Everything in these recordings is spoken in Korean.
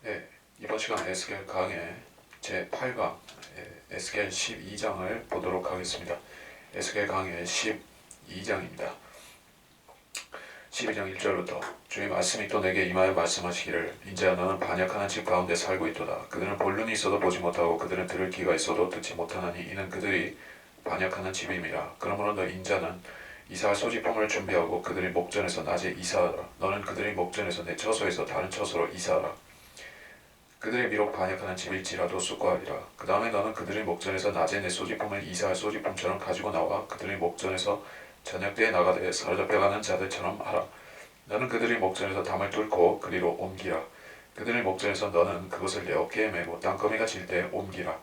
네, 이번 시간 에스겔 강의 제8강 에스겔 12장을 보도록 하겠습니다. 에스겔 강의 12장입니다. 12장 1절부터 주의 말씀이 또 내게 임하여 말씀하시기를 인자야 너는 반역하는 집 가운데 살고 있도다. 그들은 볼 눈이 있어도 보지 못하고 그들은 들을 귀가 있어도 듣지 못하나니 이는 그들이 반역하는 집임이라. 그러므로 너 인자는 이사할 소지품을 준비하고 그들의 목전에서 낮에 이사하라. 너는 그들의 목전에서 내 처소에서 다른 처소로 이사하라. 그들이 비록 반역하는 집일지라도 수고하리라. 그 다음에 너는 그들의 목전에서 낮에 내 소지품을 이사할 소지품처럼 가지고 나와 그들의 목전에서 저녁때에 나가되 사로잡혀가는 자들처럼 하라. 너는 그들의 목전에서 담을 뚫고 그리로 옮기라. 그들의 목전에서 너는 그것을 내 어깨에 메고 땅거미가 질 때 옮기라.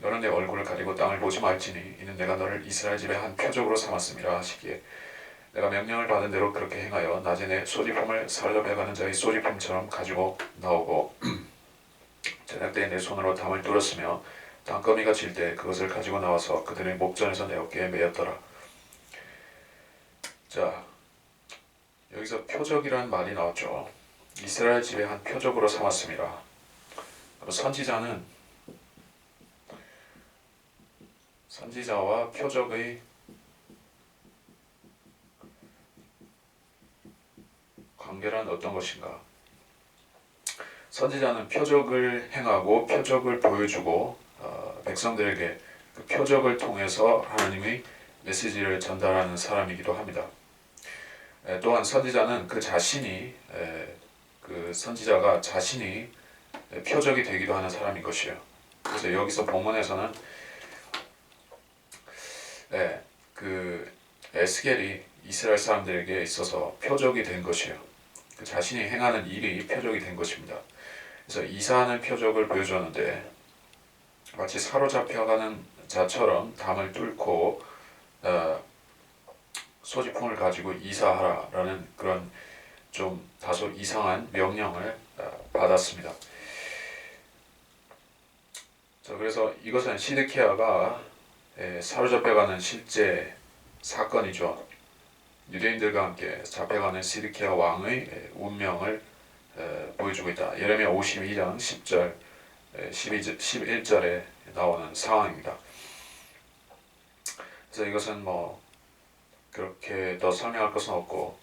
너는 내 얼굴을 가리고 땅을 보지 말지니 이는 내가 너를 이스라엘 집의 한 표적으로 삼았음이라 하시기에 내가 명령을 받은 대로 그렇게 행하여 낮에 내 소지품을 사로잡혀가는 자의 소지품처럼 가지고 나오고 저녁때에 내 손으로 담을 뚫었으며 땅거미가 질 때 그것을 가지고 나와서 그들의 목전에서 내 어깨에 메었더라. 자, 여기서 표적이라는 말이 나왔죠. 이스라엘 집의 한 표적으로 삼았습니다. 선지자와 표적의 관계란 어떤 것인가? 선지자는 표적을 행하고 표적을 보여주고 백성들에게 그 표적을 통해서 하나님의 메시지를 전달하는 사람이기도 합니다. 또한 선지자는 그 선지자가 자신이 표적이 되기도 하는 사람인 것이에요. 그래서 여기서 본문에서는 그 에스겔이 이스라엘 사람들에게 있어서 표적이 된 것이에요. 그 자신이 행하는 일이 표적이 된 것입니다. 그래서 이사하는 표적을 보여주었는데 마치 사로잡혀가는 자처럼 담을 뚫고 소지품을 가지고 이사하라라는 그런 좀 다소 이상한 명령을 받았습니다. 자, 그래서 이것은 시드키야가 사로잡혀가는 실제 사건이죠. 유대인들과 함께 잡혀가는 시드키야 왕의 운명을 보여주고 있다. 예레미야 52장 10절, 11절에 나오는 상황입니다. 그래서 이것은 그렇게 더 설명할 것은 없고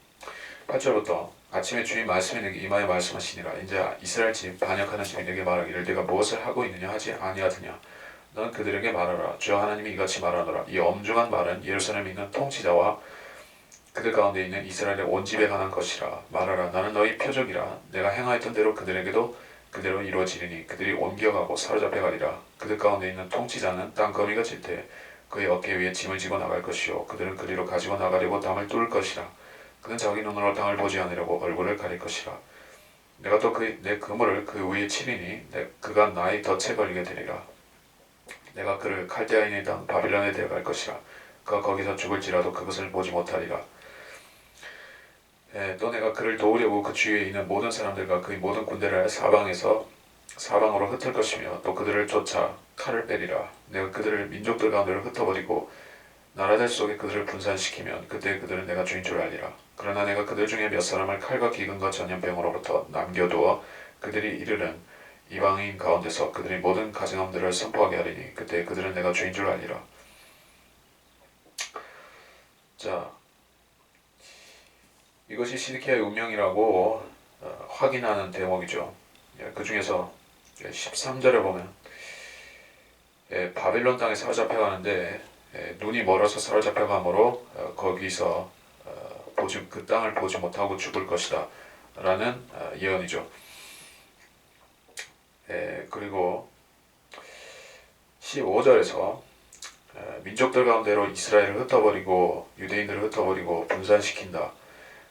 8절부터 아침에 주의 말씀이 내게 임하여 말씀하시니라. 이제 이스라엘 집 반역하는 집이 내게 말하기를 내가 무엇을 하고 있느냐 하지 아니하더냐. 너는 그들에게 말하라. 주여 하나님이 이같이 말하노라. 이 엄중한 말은 예루살렘에 있는 통치자와 그들 가운데 있는 이스라엘의 온 집에 관한 것이라. 말하라. 나는 너희 표적이라. 내가 행하였던 대로 그들에게도 그대로 이루어지리니 그들이 옮겨가고 사로잡혀가리라. 그들 가운데 있는 통치자는 땅거미가 질 때 그의 어깨 위에 짐을 지고 나갈 것이요 그들은 그리로 가지고 나가려고 담을 뚫을 것이라. 그는 자기 눈으로 땅을 보지 않으려고 얼굴을 가릴 것이라. 내가 또 내 그물을 그 위에 치리니 그가 나의 덫에 걸리게 되리라. 내가 그를 칼데아인의 땅 바빌론에 데려갈 것이라. 그가 거기서 죽을지라도 그것을 보지 못하리라. 또 내가 그를 도우려고 그 주위에 있는 모든 사람들과 그의 모든 군대를 사방으로 흩을 것이며 또 그들을 쫓아 칼을 빼리라. 내가 그들을 민족들 가운데로 흩어버리고 나라들 속에 그들을 분산시키면 그때 그들은 내가 주인 줄 알리라. 그러나 내가 그들 중에 몇 사람을 칼과 기근과 전염병으로부터 남겨두어 그들이 이르는 이방인 가운데서 그들의 모든 가증함들을 선포하게 하리니 그때 그들은 내가 주인 줄 알리라. 자, 이것이 시드키야의 운명이라고 확인하는 대목이죠. 그 중에서 13절에 보면 바빌론 땅에 사로잡혀가는데 눈이 멀어서 사로잡혀가므로 거기서 그 땅을 보지 못하고 죽을 것이다 라는 예언이죠. 그리고 15절에서 민족들 가운데로 이스라엘을 흩어버리고 유대인들을 흩어버리고 분산시킨다.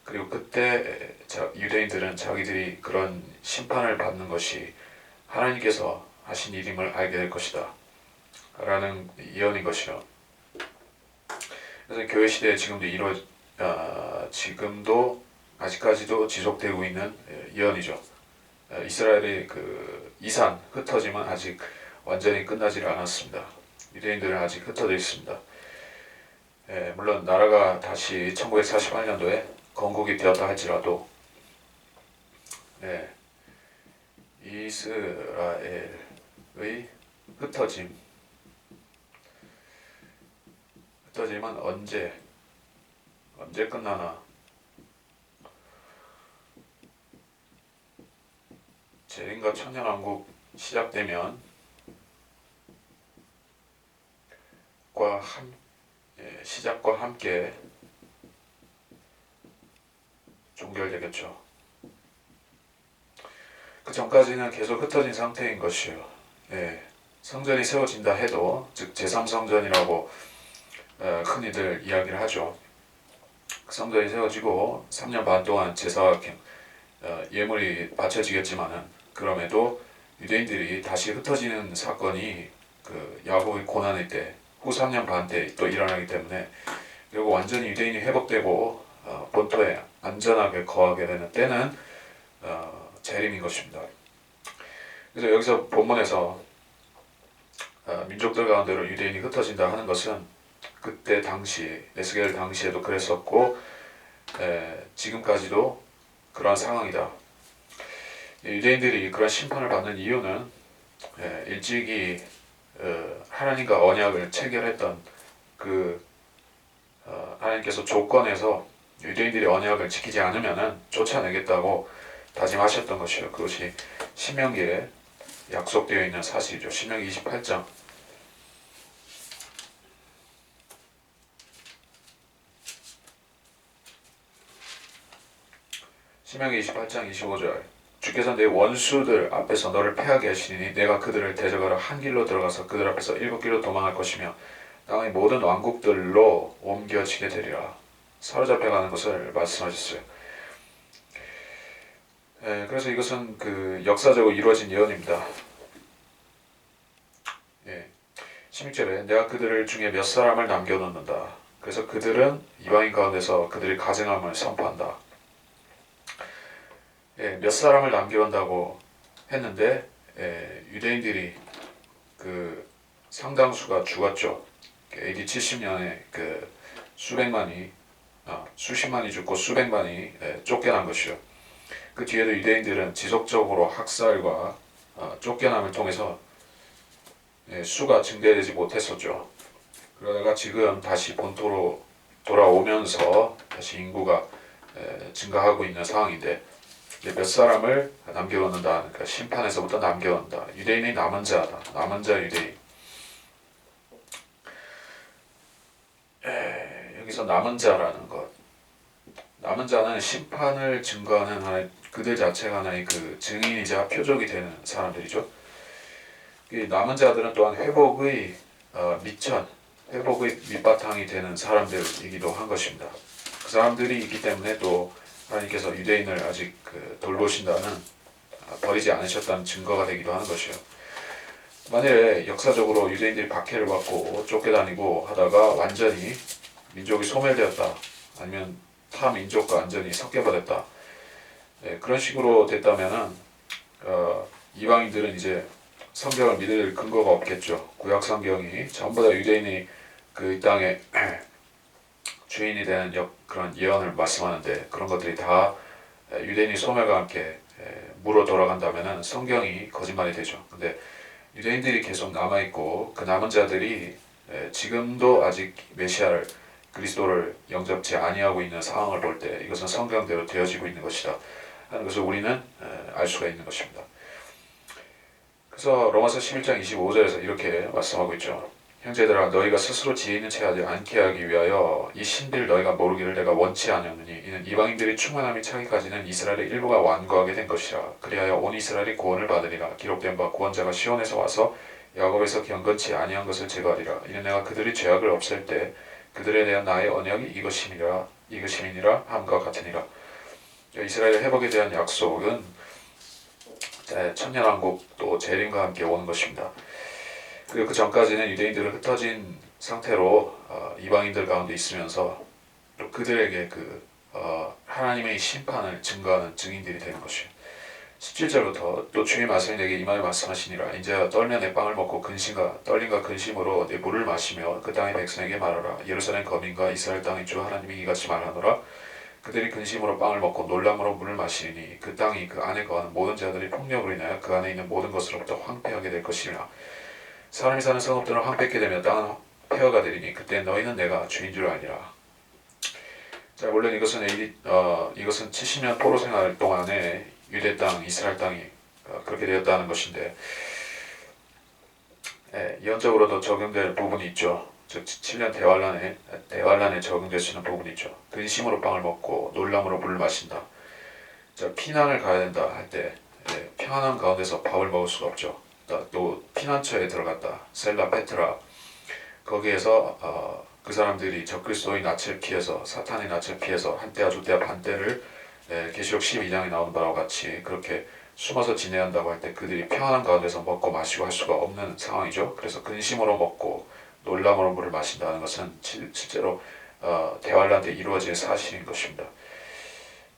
그리고 그때 유대인들은 자기들이 그런 심판을 받는 것이 하나님께서 하신 일임을 알게 될 것이다 라는 예언인 것이요. 그래서 교회 시대에 지금도 아직까지도 지속되고 있는 예언이죠. 이스라엘의 그 이산 흩어짐은 아직 완전히 끝나지 않았습니다. 유대인들은 아직 흩어져 있습니다. 물론 나라가 다시 1948년도에 건국이 되었다 할지라도 이스라엘의 흩어짐. 흩어짐은 언제 끝나나? 재림과 천년왕국 시작되면 시작과 함께 종결되겠죠. 그 전까지는 계속 흩어진 상태인 것이요. 성전이 세워진다 해도, 즉 제3성전이라고 흔히들 이야기를 하죠. 성전이 세워지고 3년 반 동안 제사와 예물이 바쳐지겠지만은, 그럼에도 유대인들이 다시 흩어지는 사건이 그 야곱의 고난의 때, 후 3년 반 때 또 일어나기 때문에, 그리고 완전히 유대인이 회복되고 본토에 안전하게 거하게 되는 때는 재림인 것입니다. 그래서 여기서 본문에서 민족들 가운데로 유대인이 흩어진다 하는 것은 그때 당시 에스겔 당시에도 그랬었고 지금까지도 그러한 상황이다. 유대인들이 그런 심판을 받는 이유는 일찍이 하나님과 언약을 체결했던 하나님께서 조건에서 유대인들이 언약을 지키지 않으면은 쫓아내겠다고 다짐하셨던 것이요. 그것이 신명기에 약속되어 있는 사실이죠. 신명기 28장. 신명기 28장 25절. 주께서 내 원수들 앞에서 너를 패하게 하시니 내가 그들을 대적하러 한 길로 들어가서 그들 앞에서 7길로 도망할 것이며 땅의 모든 왕국들로 옮겨지게 되리라. 사로잡혀가는 것을 말씀하셨어요. 그래서 이것은 역사적으로 이루어진 예언입니다. 16절에 내가 그들 중에 몇 사람을 남겨놓는다. 그래서 그들은 이방인 가운데서 그들이 가증함을 선포한다. 몇 사람을 남겨온다고 했는데 유대인들이 상당수가 죽었죠. AD 70년에 수십만이 죽고 수백만이 쫓겨난 것이요. 그 뒤에도 유대인들은 지속적으로 학살과 쫓겨남을 통해서 수가 증대되지 못했었죠. 그러다가 지금 다시 본토로 돌아오면서 다시 인구가 증가하고 있는 상황인데, 몇 사람을 남겨놓는다. 그러니까 심판에서부터 남겨놓는다. 유대인이 남은 자다. 남은 자 유대인. 여기서 남은 자라는 것. 남은 자는 심판을 증거하는 하나의, 그들 자체가 하나의 증인이자 표적이 되는 사람들이죠. 남은 자들은 또한 회복의 밑바탕이 되는 사람들이기도 한 것입니다. 그 사람들이 있기 때문에 또 하나님께서 유대인을 아직 돌보신다는, 버리지 않으셨다는 증거가 되기도 하는 것이요. 만일에 역사적으로 유대인들이 박해를 받고 쫓겨다니고 하다가 완전히 민족이 소멸되었다, 아니면 타 민족과 완전히 섞여버렸다, 그런 식으로 됐다면은 이방인들은 이제 성경을 믿을 근거가 없겠죠. 구약 성경이 전부 다 유대인이 이 땅의 주인이 되는 그런 예언을 말씀하는데, 그런 것들이 다 유대인이 소멸과 함께 무로 돌아간다면은 성경이 거짓말이 되죠. 근데 유대인들이 계속 남아있고 그 남은 자들이 지금도 아직 메시아를, 그리스도를 영접치 아니하고 있는 상황을 볼 때 이것은 성경대로 되어지고 있는 것이다 하는 것을 우리는 알 수가 있는 것입니다. 그래서 로마서 11장 25절에서 이렇게 말씀하고 있죠. 형제들아, 너희가 스스로 지혜 있는 채 하지 않게 하기 위하여 이 신비를 너희가 모르기를 내가 원치 아니하노니, 이는 이방인들이 충만함이 차기까지는 이스라엘의 일부가 완고하게 된 것이라. 그리하여 온 이스라엘이 구원을 받으리라. 기록된 바 구원자가 시온에서 와서 야곱에서 경건치 아니한 것을 제거하리라. 이는 내가 그들이 죄악을 없앨 때 그들에 대한 나의 언약이 이것임이니라 함과 같으니라. 이스라엘 회복에 대한 약속은 천년왕국 또 재림과 함께 오는 것입니다. 그리고 그 전까지는 유대인들은 흩어진 상태로 이방인들 가운데 있으면서 또 그들에게 하나님의 심판을 증거하는 증인들이 되는 것이에요. 17절부터 또 주의 말씀이 내게 임하여 말씀하시니라. 이제 떨며 내 빵을 먹고 떨림과 근심으로 내 물을 마시며 그 땅의 백성에게 말하라. 예루살렘 거민과 이스라엘 땅의 주 하나님이 이같이 말하노라. 그들이 근심으로 빵을 먹고 놀람으로 물을 마시니 그 땅이 그 안에 거하는 모든 자들이 폭력으로 인하여 그 안에 있는 모든 것으로부터 황폐하게 될 것이라. 사람이 사는 성읍들은 황폐케 되며 땅은 폐허가 되리니 그때 너희는 내가 주인 줄 알리라. 자, 물론 이것은 70년 포로 생활 동안에 유대 땅, 이스라엘 땅이 그렇게 되었다는 것인데, 예언적으로도 적용될 부분이 있죠. 즉 7년 대환란에 적용될 수 있는 부분이 있죠. 근심으로 빵을 먹고 놀람으로 물을 마신다. 자, 피난을 가야 된다 할 때 평안한 가운데서 밥을 먹을 수가 없죠. 또 피난처에 들어갔다. 셀라 페트라. 거기에서 그 사람들이 적그리스도의 낯을 피해서, 사탄의 낯을 피해서 한때와 두때와 반때를 계시록 12장에 나오는 바와 같이 그렇게 숨어서 지내야 한다고 할 때 그들이 평안한 가운데서 먹고 마시고 할 수가 없는 상황이죠. 그래서 근심으로 먹고 놀람으로 물을 마신다는 것은 실제로 대환란 때 이루어질 사실인 것입니다.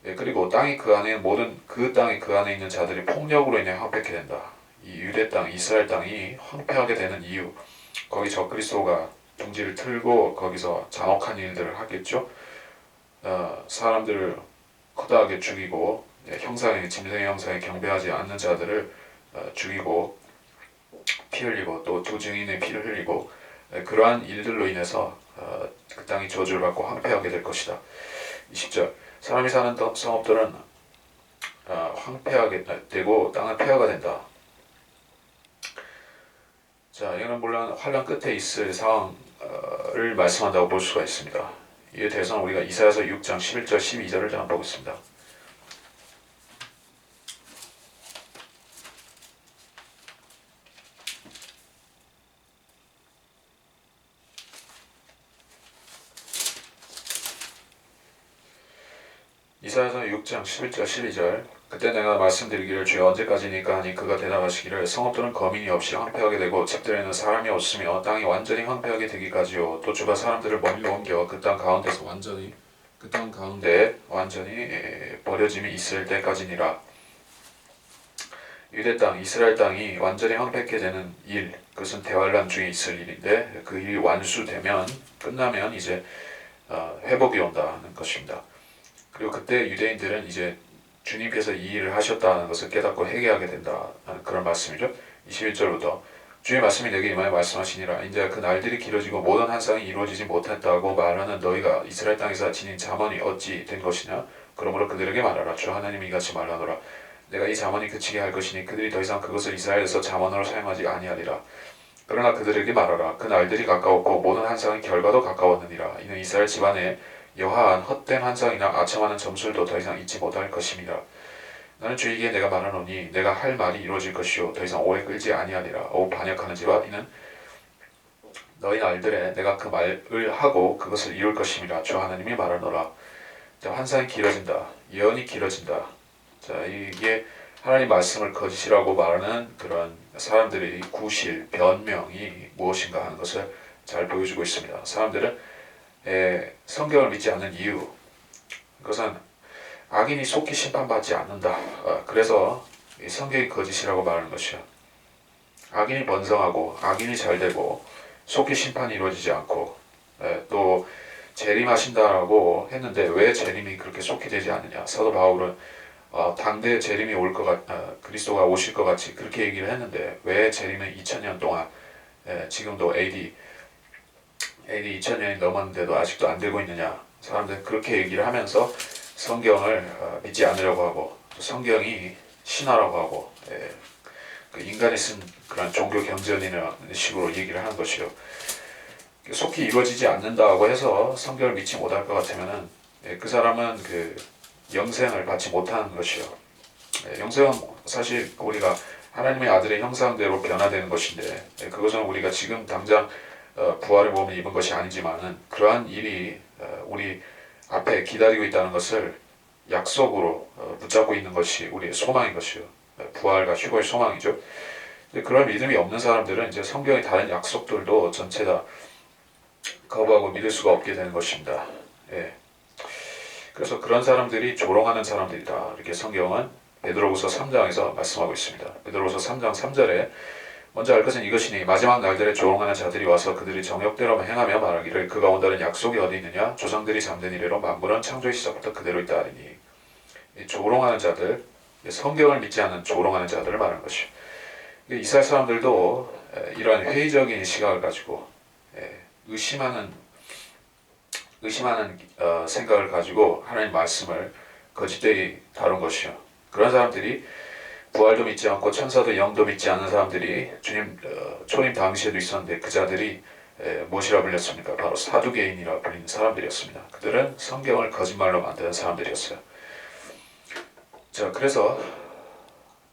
그리고 땅이 그 안에 그 땅이 그 안에 있는 자들이 폭력으로 인해 황폐케 된다. 이 유대 땅, 이스라엘 땅이 황폐하게 되는 이유, 거기 적그리스도가 둥지를 틀고 거기서 잔혹한 일들을 하겠죠. 사람들을 커다랗게 죽이고 짐승의 형상에 경배하지 않는 자들을 죽이고 피 흘리고 또 두 증인의 피를 흘리고 그러한 일들로 인해서 그 땅이 저주를 받고 황폐하게 될 것이다. 20절 사람이 사는 성읍들은 황폐하게 되고 땅은 폐허가 된다. 자, 이거는 물론 환란 끝에 있을 상황을 말씀한다고 볼 수가 있습니다. 이에 대해서는 우리가 이사야서 6장 11절 12절을 한번 보겠습니다. 이사야서 6장 11절 12절 그때 내가 말씀드리기를 주여 언제까지니까 하니 그가 대답하시기를 성읍들은 거민이 없이 황폐하게 되고 집들에는 사람이 없으며 땅이 완전히 황폐하게 되기까지요. 또 주가 사람들을 멀리로 옮겨 그 땅 가운데 완전히 버려짐이 있을 때까지니라. 유대 땅, 이스라엘 땅이 완전히 황폐케 되는 일, 그것은 대환란 중에 있을 일인데 그 일이 완수되면 끝나면 이제 회복이 온다는 것입니다. 그리고 그때 유대인들은 이제 주님께서 이 일을 하셨다는 것을 깨닫고 회개하게 된다는 그런 말씀이죠. 21절부터 주의 말씀이 내게 임하여 말씀하시니라. 이제 그 날들이 길어지고 모든 환상이 이루어지지 못했다고 말하는 너희가 이스라엘 땅에서 지닌 잠언이 어찌 된 것이냐. 그러므로 그들에게 말하라. 주 하나님이 이같이 말하노라. 내가 이 잠언이 그치게 할 것이니 그들이 더 이상 그것을 이스라엘에서 잠언으로 사용하지 아니하리라. 그러나 그들에게 말하라. 그 날들이 가까웠고 모든 환상의 결과도 가까웠느니라. 이는 이스라엘 집안에 여하한 헛된 환상이나 아첨하는 점술도 더 이상 잊지 못할 것임이라. 나는 주에게 내가 말하노니 내가 할 말이 이루어질 것이요 더 이상 오래 끌지 아니하리라. 오 반역하는 집아 이는 너희 날들에 내가 그 말을 하고 그것을 이룰 것임이라. 주 하나님이 말하노라. 자, 환상이 길어진다. 예언이 길어진다. 자, 이게 하나님 말씀을 거짓이라고 말하는 그런 사람들의 구실, 변명이 무엇인가 하는 것을 잘 보여주고 있습니다. 사람들은 성경을 믿지 않는 이유, 그것은 악인이 속히 심판받지 않는다. 그래서 성경이 거짓이라고 말하는 것이야. 악인이 번성하고 악인이 잘되고 속히 심판이 이루어지지 않고 또 재림하신다라고 했는데 왜 재림이 그렇게 속히 되지 않느냐. 사도 바울은 당대 재림이 그리스도가 오실 것 같이 그렇게 얘기를 했는데 왜 재림은 2000년 동안 지금도 AD 2000년이 넘었는데도 아직도 안 되고 있느냐. 사람들은 그렇게 얘기를 하면서 성경을 믿지 않으려고 하고 또 성경이 신화라고 하고 그 인간이 쓴 그런 종교 경전이라는 식으로 얘기를 하는 것이요. 속히 이루어지지 않는다고 해서 성경을 믿지 못할 것 같으면은 그 사람은 그 영생을 받지 못하는 것이요. 영생은 사실 우리가 하나님의 아들의 형상대로 변화되는 것인데 그것은 우리가 지금 당장 부활의 몸을 입은 것이 아니지만은 그러한 일이 우리 앞에 기다리고 있다는 것을 약속으로 붙잡고 있는 것이 우리의 소망인 것이요. 부활과 휴거의 소망이죠. 그런 믿음이 없는 사람들은 이제 성경의 다른 약속들도 전체 다 거부하고 믿을 수가 없게 되는 것입니다. 그래서 그런 사람들이 조롱하는 사람들이다. 이렇게 성경은 베드로후서 3장에서 말씀하고 있습니다. 베드로후서 3장 3절에 먼저 알 것은 이것이니 마지막 날들에 조롱하는 자들이 와서 그들이 정욕대로 행하며 말하기를 그가 온다는 약속이 어디 있느냐 조상들이 잠든 이래로 만물은 창조의 시작부터 그대로 있다 하리니. 이 조롱하는 자들, 성경을 믿지 않는 조롱하는 자들을 말하는 것이요. 이스라엘 사람들도 이러한 회의적인 시각을 가지고 의심하는 생각을 가지고 하나님 말씀을 거짓되이 다룬 것이요. 그런 사람들이 부활도 믿지 않고 천사도 영도 믿지 않는 사람들이 주님 초림 당시에도 있었는데 그 자들이 무엇이라 불렸습니까? 바로 사두개인이라 불리는 사람들이었습니다. 그들은 성경을 거짓말로 만드는 사람들이었어요. 자, 그래서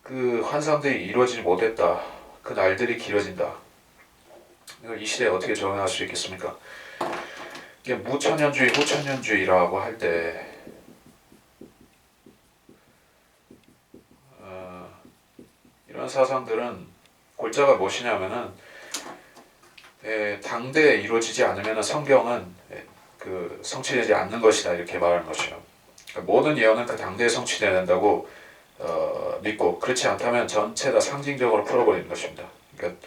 그 환상들이 이루어지지 못했다. 그 날들이 길어진다. 이걸 이 시대에 어떻게 적용할 수 있겠습니까? 이게 무천년주의, 후천년주의라고 할 때 이런 사상들은 골자가 무엇이냐면은 당대에 이루어지지 않으면 성경은 성취되지 않는 것이다 이렇게 말하는 것이요. 그러니까 모든 예언은 그 당대에 성취되어야 된다고 믿고 그렇지 않다면 전체 다 상징적으로 풀어버리는 것입니다. 그러니까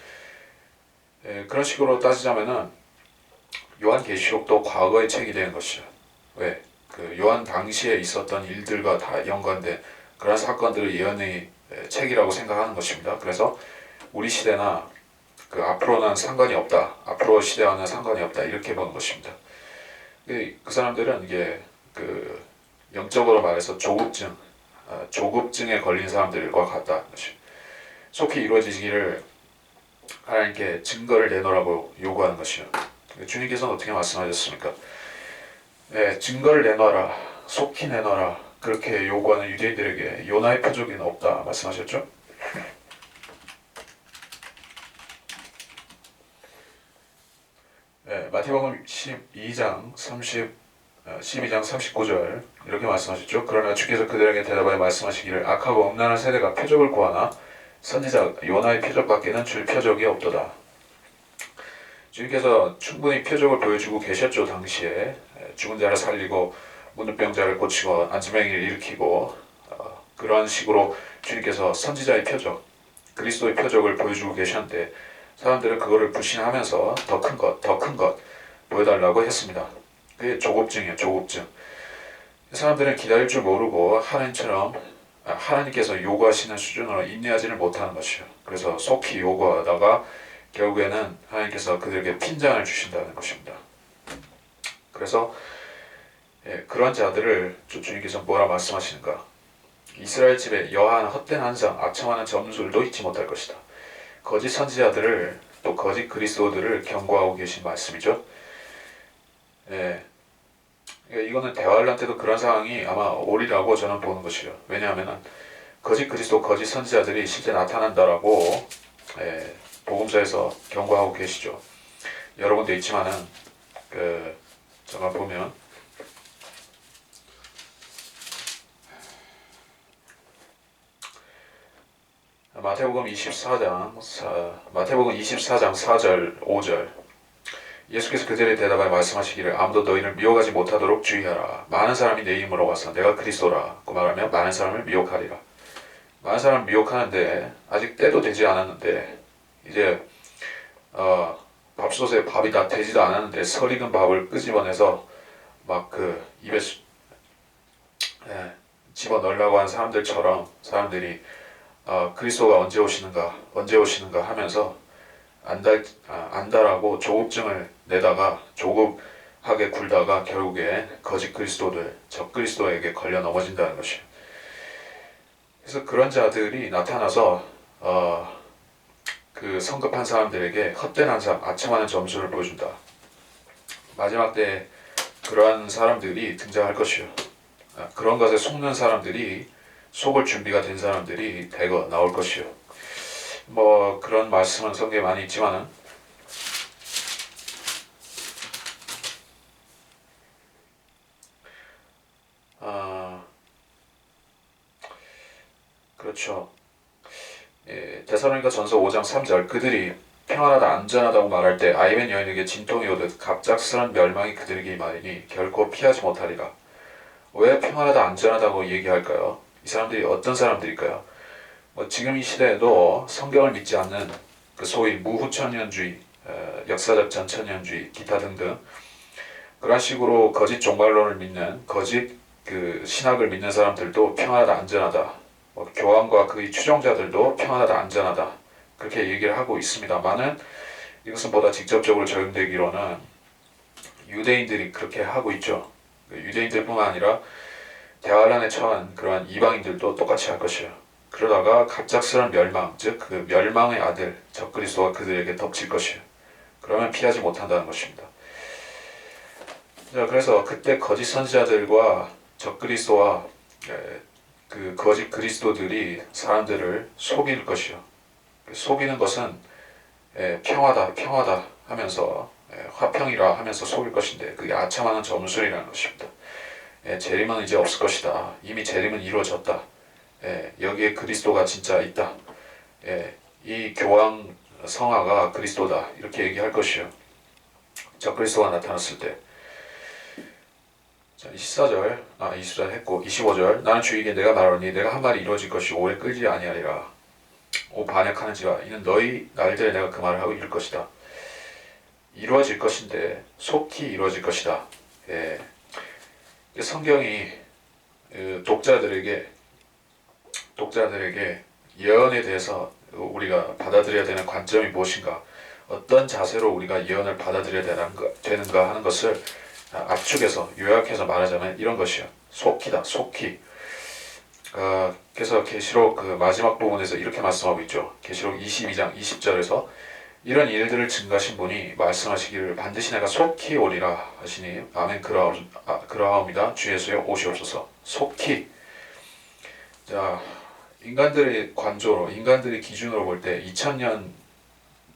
그런 식으로 따지자면은 요한계시록도 과거의 책이 되는 것이죠. 왜? 그 요한 당시에 있었던 일들과 다 연관된 그런 사건들을 예언의 책이라고 생각하는 것입니다. 그래서 우리 시대나 그 앞으로는 상관이 없다. 앞으로 시대와는 상관이 없다. 이렇게 보는 것입니다. 그 사람들은 이게 그 영적으로 말해서 조급증에 걸린 사람들과 같다. 속히 이루어지기를 하나님께 증거를 내놓으라고 요구하는 것이요. 주님께서는 어떻게 말씀하셨습니까? 증거를 내놔라, 속히 내놔라 그렇게 요구하는 유대인들에게 요나의 표적은 없다 말씀하셨죠? 마태복음 12장 39절 이렇게 말씀하셨죠? 그러나 주께서 그들에게 대답하여 말씀하시기를 악하고 음란한 세대가 표적을 구하나 선지자 요나의 표적밖에는 줄 표적이 없도다. 주님께서 충분히 표적을 보여주고 계셨죠. 당시에 죽은 자를 살리고 문둥병자를 고치고 안진뱅이를 일으키고 그런 식으로 주님께서 선지자의 표적, 그리스도의 표적을 보여주고 계셨는데 사람들은 그거를 불신하면서 더 큰 것 보여달라고 했습니다. 그게 조급증이에요. 조급증. 사람들은 기다릴 줄 모르고 하나님께서 요구하시는 수준으로 인내하지를 못하는 것이요. 그래서 속히 요구하다가 결국에는 하나님께서 그들에게 핀잔을 주신다는 것입니다. 그래서 그런 자들을 주님께서 뭐라 말씀하시는가? 이스라엘 집에 여한 헛된 한상, 악청하는 점술도 잊지 못할 것이다. 거짓 선지자들을 또 거짓 그리스도들을 경고하고 계신 말씀이죠. 이거는 대화할 때도 그런 상황이 아마 오리라고 저는 보는 것이요. 왜냐하면 거짓 그리스도, 거짓 선지자들이 실제 나타난다라고 복음서에서 경고하고 계시죠. 여러 군데 있지만은 잠깐 보면 마태복음 24장 4절 5절 예수께서 그들에 대답하여 말씀하시기를 아무도 너희를 미혹하지 못하도록 주의하라. 많은 사람이 내 이름으로 와서 내가 그리스도라고 말하면 많은 사람을 미혹하리라. 많은 사람을 미혹하는데 아직 때도 되지 않았는데 이제 밥솥에 밥이 다 되지도 않았는데 설익은 밥을 끄집어내서 막 그 입에 집어넣으려고 한 사람들처럼 사람들이 그리스도가 언제 오시는가 하면서 안다라고 조급증을 내다가 조급하게 굴다가 결국에 거짓 그리스도들, 적 그리스도에게 걸려 넘어진다는 것이에요. 그래서 그런 자들이 나타나서 그 성급한 사람들에게 헛된 한상, 아첨하는 점수를 보여준다. 마지막 때 그러한 사람들이 등장할 것이요. 그런 것에 속는 사람들이 속을 준비가 된 사람들이 대거 나올 것이요. 뭐 그런 말씀은 성경에 많이 있지만은 그렇죠. 데살로니가 전서 5장 3절 그들이 평안하다 안전하다고 말할 때 아이벤 여인에게 진통이 오듯 갑작스런 멸망이 그들에게 임하리니 결코 피하지 못하리라. 왜 평안하다 안전하다고 얘기할까요? 이 사람들이 어떤 사람들일까요? 지금 이 시대에도 성경을 믿지 않는 그 소위 무후천년주의, 역사적 전천년주의, 기타 등등 그런 식으로 거짓 종말론을 믿는 거짓 그 신학을 믿는 사람들도 평안하다, 안전하다. 교황과 그의 추종자들도 평안하다, 안전하다. 그렇게 얘기를 하고 있습니다만은 이것은 보다 직접적으로 적용되기로는 유대인들이 그렇게 하고 있죠. 유대인들뿐만 아니라 대환란에 처한 그러한 이방인들도 똑같이 할 것이에요. 그러다가 갑작스러운 멸망, 즉 그 멸망의 아들 적그리스도가 그들에게 덮칠 것이에요. 그러면 피하지 못한다는 것입니다. 자, 그래서 그때 거짓 선지자들과 적그리스도와 그 거짓 그리스도들이 사람들을 속일 것이요. 속이는 것은 평화다, 평화다 하면서 화평이라 하면서 속일 것인데 그게 아첨하는 점술이라는 것입니다. 재림은 이제 없을 것이다. 이미 재림은 이루어졌다. 여기에 그리스도가 진짜 있다. 이 교황 성화가 그리스도다. 이렇게 얘기할 것이요. 적그리스도가 나타났을 때. 자, 24절, 24절 했고 25절 나는 주에게 내가 말하노니 내가 한 말이 이루어질 것이 오래 끌지 아니하리라. 오 반역하는지라 이는 너희 날들에 내가 그 말을 하고 이룰 것이다. 이루어질 것인데 속히 이루어질 것이다. 성경이 독자들에게 예언에 대해서 우리가 받아들여야 되는 관점이 무엇인가, 어떤 자세로 우리가 예언을 받아들여야 되는가 하는 것을 압축해서 요약해서 말하자면 이런 것이요. 속히다, 속히. 그래서 계시록 그 마지막 부분에서 이렇게 말씀하고 있죠. 계시록 22장 20절에서 이런 일들을 증거하신 분이 말씀하시기를 반드시 내가 속히 오리라 하시니 아멘 그러하옵니다. 주 예수여 오시옵소서. 속히. 자, 인간들의 관조로, 인간들의 기준으로 볼 때 2000년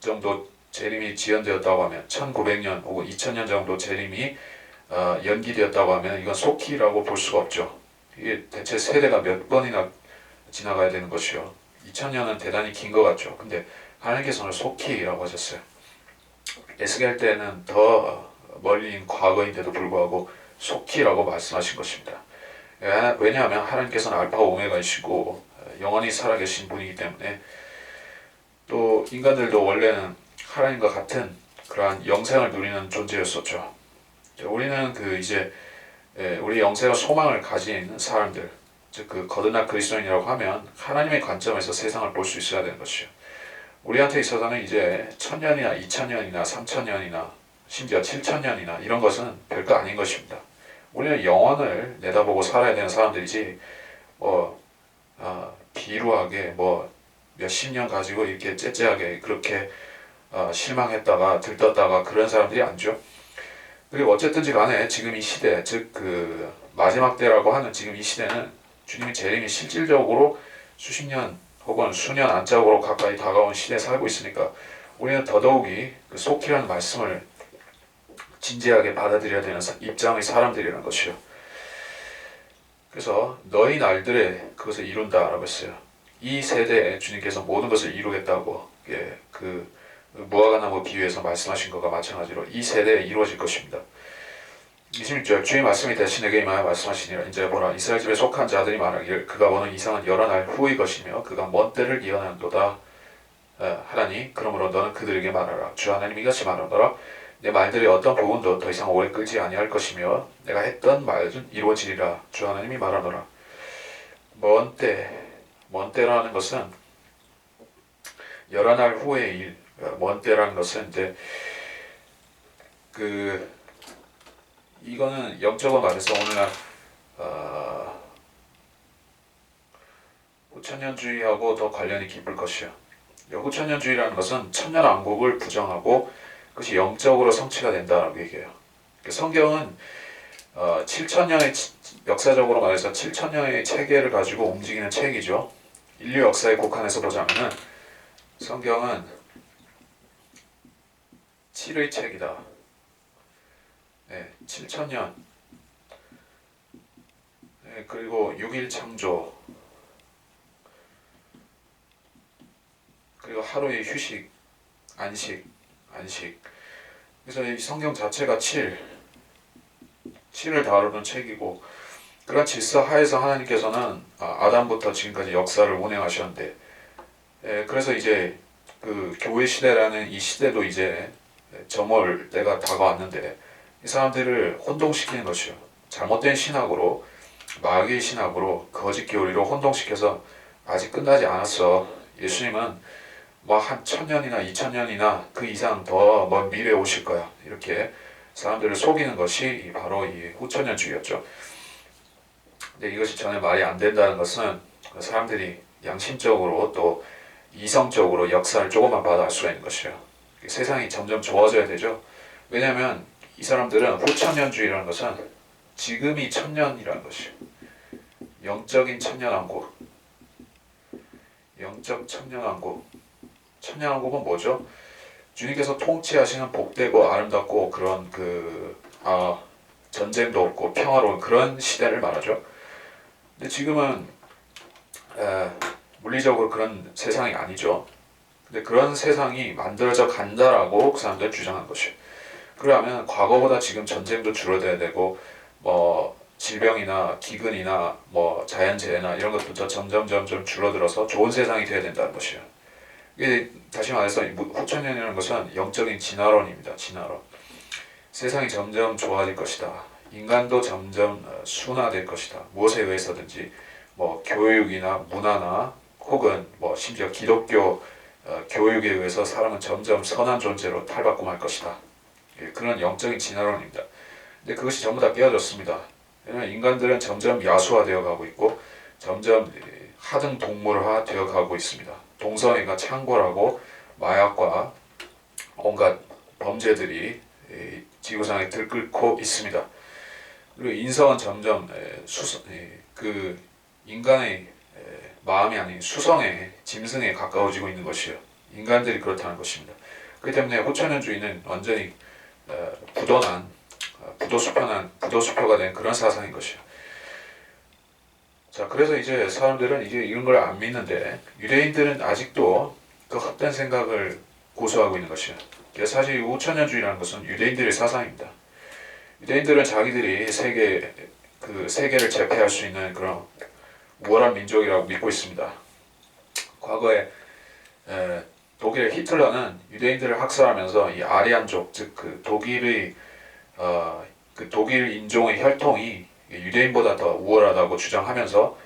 정도 재림이 지연되었다고 하면 1900년 혹은 2000년 정도 재림이 연기되었다고 하면 이건 속히라고 볼 수가 없죠. 이게 대체 세대가 몇 번이나 지나가야 되는 것이요. 2000년은 대단히 긴 것 같죠. 근데 하나님께서는 속히라고 하셨어요. 에스겔 때는 더 멀리인 과거인데도 불구하고 속히라고 말씀하신 것입니다. 왜냐하면 하나님께서는 알파 오메가이시고 영원히 살아계신 분이기 때문에, 또 인간들도 원래는 하나님과 같은 그러한 영생을 누리는 존재였었죠. 우리는 우리 영생의 소망을 가진 사람들, 즉 그 거듭난 그리스도인이라고 하면 하나님의 관점에서 세상을 볼 수 있어야 되는 것이죠. 우리한테 있어서는 이제 1000년이나 2000년이나 3000년이나 심지어 7000년이나 이런 것은 별거 아닌 것입니다. 우리는 영원을 내다보고 살아야 되는 사람들이지 비루하게 몇십 년 가지고 이렇게 째째하게 그렇게 실망했다가 들떴다가 그런 사람들이 아니죠. 그리고 어쨌든지 간에 지금 이 시대, 즉 그 마지막 때라고 하는 지금 이 시대는 주님의 재림이 실질적으로 수십 년 혹은 수년 안짝으로 가까이 다가온 시대에 살고 있으니까 우리는 더더욱이 그 속히라는 말씀을 진지하게 받아들여야 되는 입장의 사람들이라는 것이요. 그래서 너희 날들에 그것을 이룬다라고 했어요. 이 세대에 주님께서 모든 것을 이루겠다고 그 무화과나무 비유에서 말씀하신 것과 마찬가지로 이 세대에 이루어질 것입니다. 26절 주의 말씀이 대신에게 임하여 말씀하시니라. 이제 보라 이스라엘 집에 속한 자들이 말하기를 그가 보는 이상은 여러 날 후의 것이며 그가 먼 때를 예언한도다 하라니 그러므로 너는 그들에게 말하라. 주 하나님이 이같이 말하노라. 내 말들의 어떤 부분도 더 이상 오래 끌지 아니할 것이며 내가 했던 말은 이루어지리라. 주 하나님이 말하노라. 먼 때라는 것은 여러 날 후의 일, 먼 때라는 것은 이제 이거는 영적으로 말해서 오늘날 후천년주의하고 더 관련이 깊을 것이요. 후천년주의라는 것은 천년왕국을 부정하고 그것이 영적으로 성취가 된다라고 얘기해요. 성경은 7천년의 역사적으로 말해서 7천년의 체계를 가지고 움직이는 책이죠. 인류 역사의 국한에서 보자면은 성경은 7의 책이다. 7천년. 그리고 6일 창조. 그리고 하루의 휴식, 안식. 그래서 이 성경 자체가 7을 다루는 책이고, 그런 질서 하에서 하나님께서는 아담부터 지금까지 역사를 운행하셨는데, 그래서 이제 그 교회 시대라는 이 시대도 이제 저물 때가 다가왔는데 이 사람들을 혼동시키는 것이요. 잘못된 신학으로, 마귀의 신학으로, 거짓 교리로 혼동시켜서 아직 끝나지 않았어. 예수님은 뭐 한 1000년이나 2000년이나 그 이상 더 먼 미래에 오실 거야. 이렇게 사람들을 속이는 것이 바로 이 후천년주의였죠. 근데 이것이 전혀 말이 안 된다는 것은 사람들이 양심적으로 또 이성적으로 역사를 조금만 봐도 알 수가 있는 것이에요. 세상이 점점 좋아져야 되죠. 왜냐하면 이 사람들은 후천년주의라는 것은 지금이 천년이라는 것이에요. 영적인 천년왕국, 영적 천년왕국. 천년왕국은 뭐죠? 주님께서 통치하시는 복되고 아름답고 그런 전쟁도 없고 평화로운 그런 시대를 말하죠. 근데 지금은 물리적으로 그런 세상이 아니죠. 근데 그런 세상이 만들어져 간다라고 그 사람들은 주장한 것이에요. 그러면 과거보다 지금 전쟁도 줄어들어야 되고 뭐 질병이나 기근이나 뭐 자연재해나 이런 것도 점점 줄어들어서 좋은 세상이 돼야 된다는 것이에요. 이게 다시 말해서 후천년이라는 것은 영적인 진화론입니다. 진화론. 세상이 점점 좋아질 것이다. 인간도 점점 순화될 것이다. 무엇에 의해서든지 뭐 교육이나 문화나 혹은 뭐 심지어 기독교 교육에 의해서 사람은 점점 선한 존재로 탈바꿈 할 것이다. 그런 영적인 진화론입니다. 근데 그것이 전부 다 깨어졌습니다. 왜냐하면 인간들은 점점 야수화되어 가고 있고 점점 하등 동물화 되어 가고 있습니다. 동성애가 창궐하고 마약과 온갖 범죄들이 지구상에 들끓고 있습니다. 그리고 인성은 점점 그 인간의 마음이 아닌 수성의 짐승에 가까워지고 있는 것이에요. 인간들이 그렇다는 것입니다. 그렇기 때문에 후천년주의는 완전히 부도수표가 된 그런 사상인 것이에요. 자, 그래서 이제 사람들은 이제 이런 걸 안 믿는데 유대인들은 아직도 그 헛된 생각을 고수하고 있는 것이에요. 사실 후천년주의라는 것은 유대인들의 사상입니다. 유대인들은 자기들이 세계를 제패할 수 있는 그런 우월한 민족이라고 믿고 있습니다. 과거에 독일의 히틀러는 유대인들을 학살하면서 이 아리안족, 즉 그 독일의 그 독일 인종의 혈통이 유대인보다 더 우월하다고 주장하면서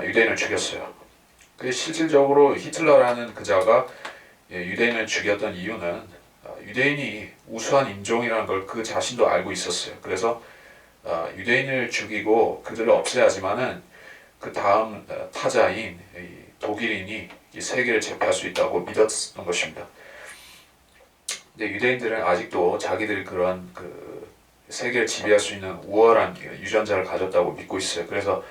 유대인을 죽였어요. 그 실질적으로 히틀러라는 그자가 유대인을 죽였던 이유는 유대인이 우수한 인종이라는 걸 그 자신도 알고 있었어요. 그래서 유대인을 죽이고 그들을 없애야지만은 그 다음 타자인 독일인이 이 세계를 제패할 수 있다고 믿었던 것입니다. 근데 유대인들은 아직도 자기들 그런 그 세계를 지배할 수 있는 우월한 유전자를 가졌다고 믿고 있어요. 그래서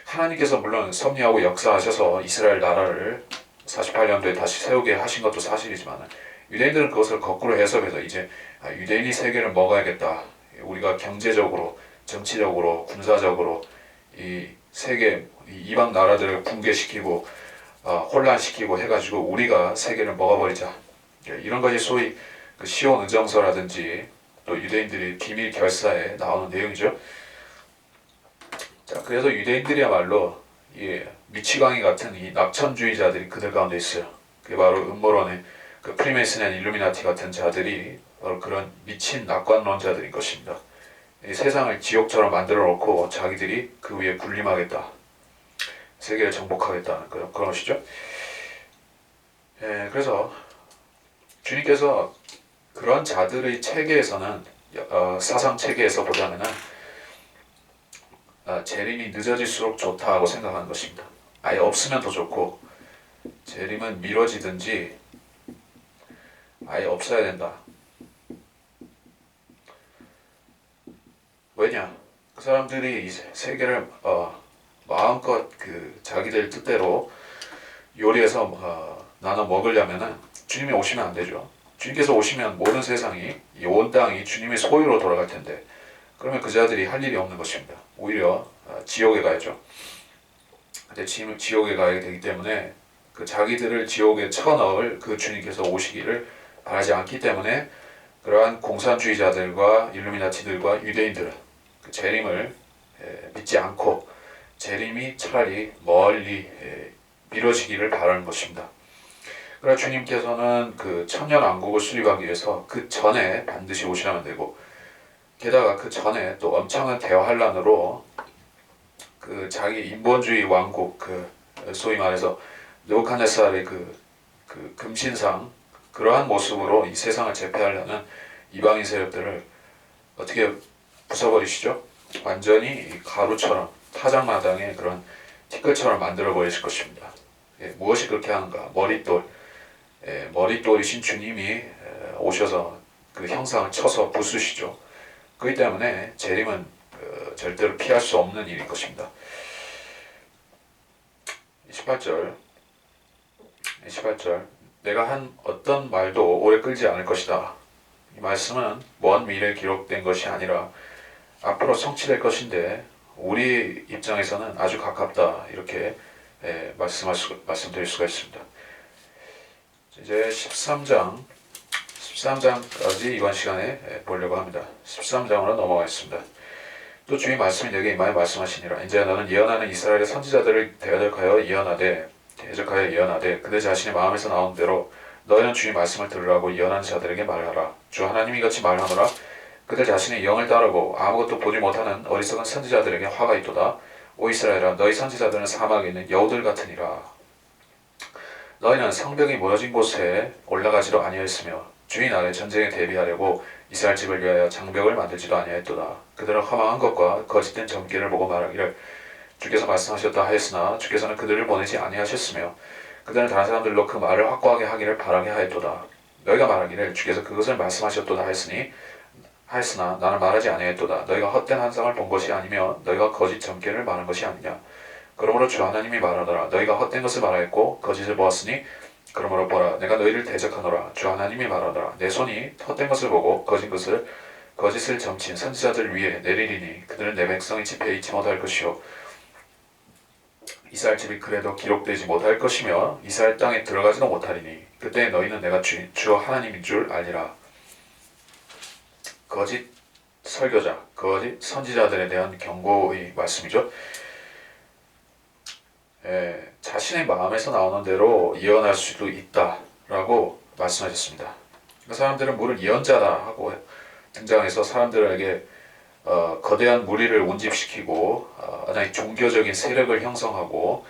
하나님께서 물론 섭리하고 역사하셔서 이스라엘 나라를 48년도에 다시 세우게 하신 것도 사실이지만 유대인들은 그것을 거꾸로 해석해서 이제 유대인이 세계를 먹어야겠다. 우리가 경제적으로, 정치적으로, 군사적으로 이 세계 이방 나라들을 붕괴시키고 혼란시키고 해가지고 우리가 세계를 먹어버리자. 이런 것이 소위 그 시온 의정서라든지 또 유대인들이 비밀 결사에 나오는 내용이죠. 자, 그래서 유대인들이야말로 미치광이 같은 이 낙천주의자들이 그들 가운데 있어요. 그게 바로 음모론의 그 프리메이슨이나 일루미나티 같은 자들이 바로 그런 미친 낙관론자들인 것입니다. 이 세상을 지옥처럼 만들어 놓고 자기들이 그 위에 군림하겠다. 세계를 정복하겠다는 그런 것이죠. 그래서 주님께서 그런 자들의 체계에서는 사상 체계에서 보자면은 재림이 늦어질수록 좋다고 생각하는 것입니다. 아예 없으면 더 좋고 재림은 미뤄지든지 아예 없어야 된다. 왜냐? 그 사람들이 이 세계를 마음껏 그 자기들 뜻대로 요리해서 나눠 먹으려면은 주님이 오시면 안 되죠. 주님께서 오시면 모든 세상이 이 온 땅이 주님의 소유로 돌아갈 텐데 그러면 그 자들이 할 일이 없는 것입니다. 오히려 지옥에 가야죠. 근데 지옥에 가야 되기 때문에 그 자기들을 지옥에 쳐넣을 그 주님께서 오시기를 바라지 않기 때문에 그러한 공산주의자들과 일루미나티들과 유대인들은 그 재림을 믿지 않고 재림이 차라리 멀리 이루어지기를 바라는 것입니다. 그러나 주님께서는 그 천년왕국을 수립하기 위해서 그 전에 반드시 오시라면 되고, 게다가 그 전에 또 엄청난 대환란으로 그 자기 인본주의 왕국, 그 소위 말해서 느부갓네살의 그 금신상, 그러한 모습으로 이 세상을 제패하려는 이방인 세력들을 어떻게 부숴버리시죠? 완전히 가루처럼 타작마당의 그런 티끌처럼 만들어 버리실 것입니다. 무엇이 그렇게 하는가? 머릿돌이신 주님이 오셔서 그 형상을 쳐서 부수시죠. 그렇기 때문에 재림은 절대로 피할 수 없는 일일 것입니다. 18절 내가 한 어떤 말도 오래 끌지 않을 것이다. 이 말씀은 먼 미래에 기록된 것이 아니라 앞으로 성취될 것인데 우리 입장에서는 아주 가깝다, 이렇게 말씀드릴 수가 있습니다. 이제 13장까지 이번 시간에 보려고 합니다. 13장으로 넘어가겠습니다. 또 주의 말씀이 내게 임하여 말씀하시니라. 이제 너는 예언하는 이스라엘의 선지자들을 대적하여 예언하되 그들 자신의 마음에서 나온 대로 너희는 주의 말씀을 들으라고 예언하는 자들에게 말하라. 주 하나님이 같이 말하노라. 그들 자신의 영을 따르고 아무것도 보지 못하는 어리석은 선지자들에게 화가 있도다. 오 이스라엘아, 너희 선지자들은 사막에 있는 여우들 같으니라. 너희는 성벽이 무너진 곳에 올라가지도 아니하였으며 주의 날에 전쟁에 대비하려고 이스라엘 집을 위하여 장벽을 만들지도 아니하였도다. 그들은 허망한 것과 거짓된 점괘를 보고 말하기를 주께서 말씀하셨다 하였으나 주께서는 그들을 보내지 아니하셨으며 그들은 다른 사람들로 그 말을 확고하게 하기를 바라게 하였도다. 너희가 말하기를 주께서 그것을 말씀하셨도다 하였으나 나는 말하지 아니하였도다. 너희가 헛된 환상을 본 것이 아니며 너희가 거짓 점괘를 말한 것이 아니냐. 그러므로 주 하나님이 말하더라. 너희가 헛된 것을 말하였고 거짓을 보았으니 그러므로 보라, 내가 너희를 대적하노라. 주 하나님이 말하더라. 내 손이 헛된 것을 보고 거짓을 점친 선지자들 위에 내리리니 그들은 내 백성의 집회에 있지 못할 것이요 이스라엘 집이 그래도 기록되지 못할 것이며 이스라엘 땅에 들어가지도 못하리니 그때 너희는 내가 주 하나님인 줄 알리라. 거짓 설교자, 거짓 선지자들에 대한 경고의 말씀이죠. 자신의 마음에서 나오는 대로 예언할 수도 있다라고 말씀하셨습니다. 사람들은 물을 예언자다 하고 등장해서 사람들에게 거대한 무리를 운집시키고 하나의 종교적인 세력을 형성하고,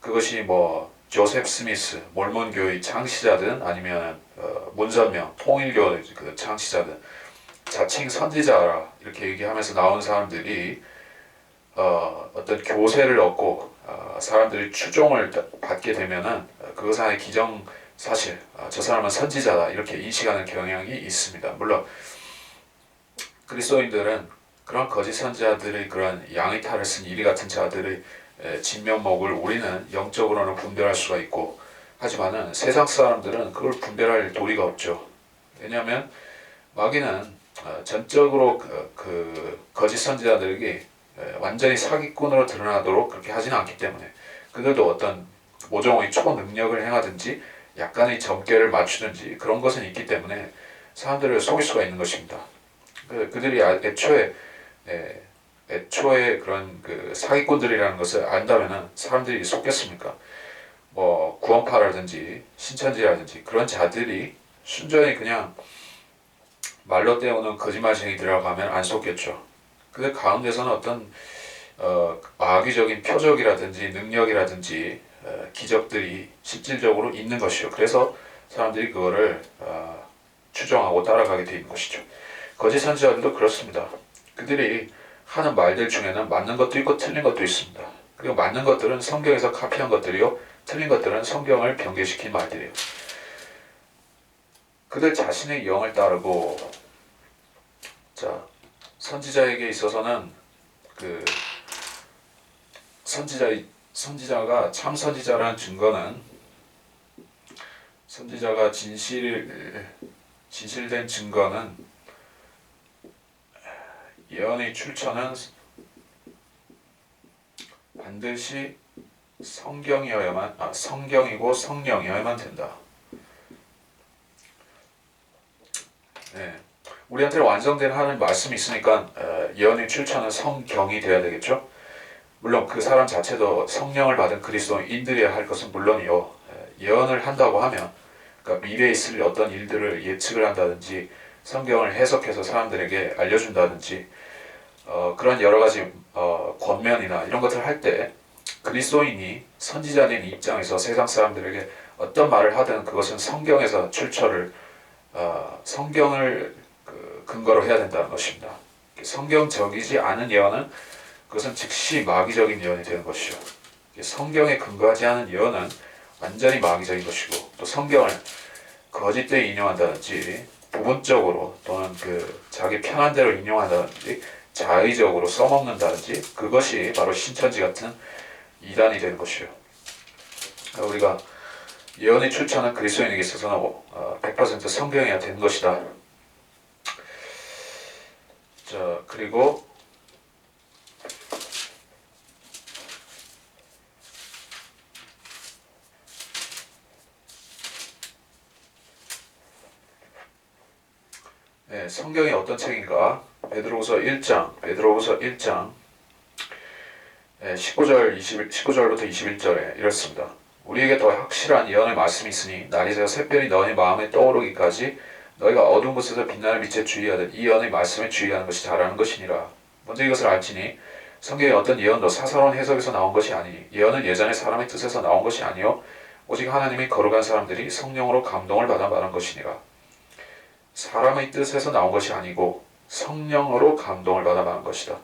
그것이 뭐 조셉 스미스 몰몬교의 창시자든 아니면 문선명 통일교 그 창시자든 자칭 선지자라 이렇게 얘기하면서 나온 사람들이 어떤 교세를 얻고 사람들이 추종을 받게 되면은 그것 안에 기정사실, 저 사람은 선지자다 이렇게 인식하는 경향이 있습니다. 물론 그리스도인들은 그런 거짓 선지자들의 그런 양의 탈을 쓴 이리 같은 자들의 진면목을 우리는 영적으로는 분별할 수가 있고, 하지만은 세상 사람들은 그걸 분별할 도리가 없죠. 왜냐하면 마귀는 전적으로 그 거짓 선지자들에게 완전히 사기꾼으로 드러나도록 그렇게 하지는 않기 때문에, 그들도 어떤 모종의 초능력을 행하든지 약간의 점괘를 맞추든지 그런 것은 있기 때문에 사람들을 속일 수가 있는 것입니다. 그들이 애초에 그런 그 사기꾼들이라는 것을 안다면은 사람들이 속겠습니까? 뭐 구원파라든지 신천지라든지 그런 자들이 순전히 그냥 말로 때우는 거짓말쟁이들이라고 하면 안 속겠죠. 그 가운데서는 어떤 마귀적인 표적이라든지 능력이라든지 기적들이 실질적으로 있는 것이죠. 그래서 사람들이 그거를 추종하고 따라가게 되는 것이죠. 거짓 선지자들도 그렇습니다. 그들이 하는 말들 중에는 맞는 것도 있고 틀린 것도 있습니다. 그리고 맞는 것들은 성경에서 카피한 것들이요, 틀린 것들은 성경을 변개시킨 말들이에요. 그들 자신의 영을 따르고, 선지자에게 있어서는 그 선지자가 참 선지자라는 증거는, 선지자가 진실된 증거는 예언의 출처는 반드시 성경이고 성령이어야만 된다. 우리한테 완성된 하는 말씀이 있으니까 예언의 출처는 성경이 되어야 되겠죠. 물론 그 사람 자체도 성령을 받은 그리스도인들이야 할 것은 물론이요. 예언을 한다고 하면 그러니까 미래에 있을 어떤 일들을 예측을 한다든지 성경을 해석해서 사람들에게 알려준다든지 그런 여러 가지 권면이나 이런 것들을 할 때 그리스도인이 선지자된 입장에서 세상 사람들에게 어떤 말을 하든 그것은 성경에서 출처를 성경을 근거로 해야 된다는 것입니다. 성경적이지 않은 예언은 그것은 즉시 마귀적인 예언이 되는 것이요. 성경에 근거하지 않은 예언은 완전히 마귀적인 것이고 또 성경을 거짓되이 인용한다든지 부분적으로 또는 자기 편한 대로 인용한다든지 자의적으로 써먹는다든지 그것이 바로 신천지 같은 이단이 되는 것이요. 우리가 예언의 출처는 그리스도인에게 있어서는 100% 성경이어야 되는 것이다. 자, 그리고 성경이 어떤 책인가? 베드로후서 1장 19절부터 21절에 이렇습니다. 우리에게 더 확실한 예언의 말씀이 있으니 날이 새어 샛별이 너희 마음에 떠오르기까지 너희가 어두운 곳에서 빛나는 빛에 주의하듯 이 예언의 말씀에 주의하는 것이 잘하는 것이니라. 먼저 이것을 알지니 성경의 어떤 예언도 사사로운 해석에서 나온 것이 아니니 예언은 예전에 사람의 뜻에서 나온 것이 아니요 오직 하나님이 거룩한 사람들이 성령으로 감동을 받아 말한 것이니라. 사람의 뜻에서 나온 것이 아니고 성령으로 감동을 받아 말한 것이다.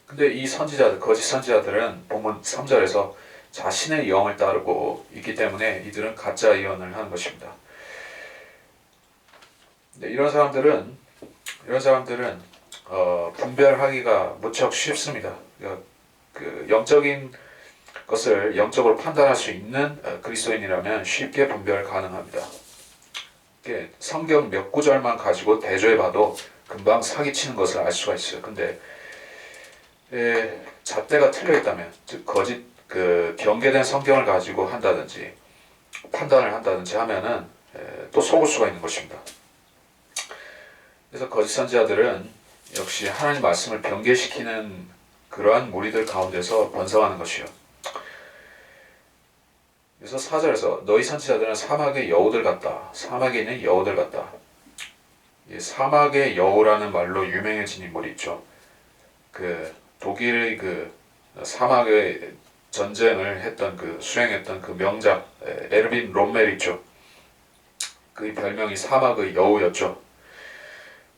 근데 이 선지자들, 거짓 선지자들은 본문 3절에서 자신의 영을 따르고 있기 때문에 이들은 가짜 예언을 하는 것입니다. 이런 사람들은 분별하기가 무척 쉽습니다. 그 영적인 것을 영적으로 판단할 수 있는 그리스도인이라면 쉽게 분별 가능합니다. 성경 몇 구절만 가지고 대조해봐도 금방 사기치는 것을 알 수가 있어요. 근데 잣대가 틀려있다면, 즉 거짓 경계된 성경을 가지고 한다든지 판단을 한다든지 하면은 또 속을 수가 있는 것입니다. 그래서 거짓 선지자들은 역시 하나님 말씀을 변개시키는 그러한 무리들 가운데서 번성하는 것이요. 그래서 4절에서 너희 선지자들은 사막의 여우들 같다. 사막에 있는 여우들 같다. 사막의 여우라는 말로 유명해진 인물이 있죠. 독일의 사막의 전쟁을 했던 수행했던 그 명작 에르빈 롬멜 있죠. 그 별명이 사막의 여우였죠.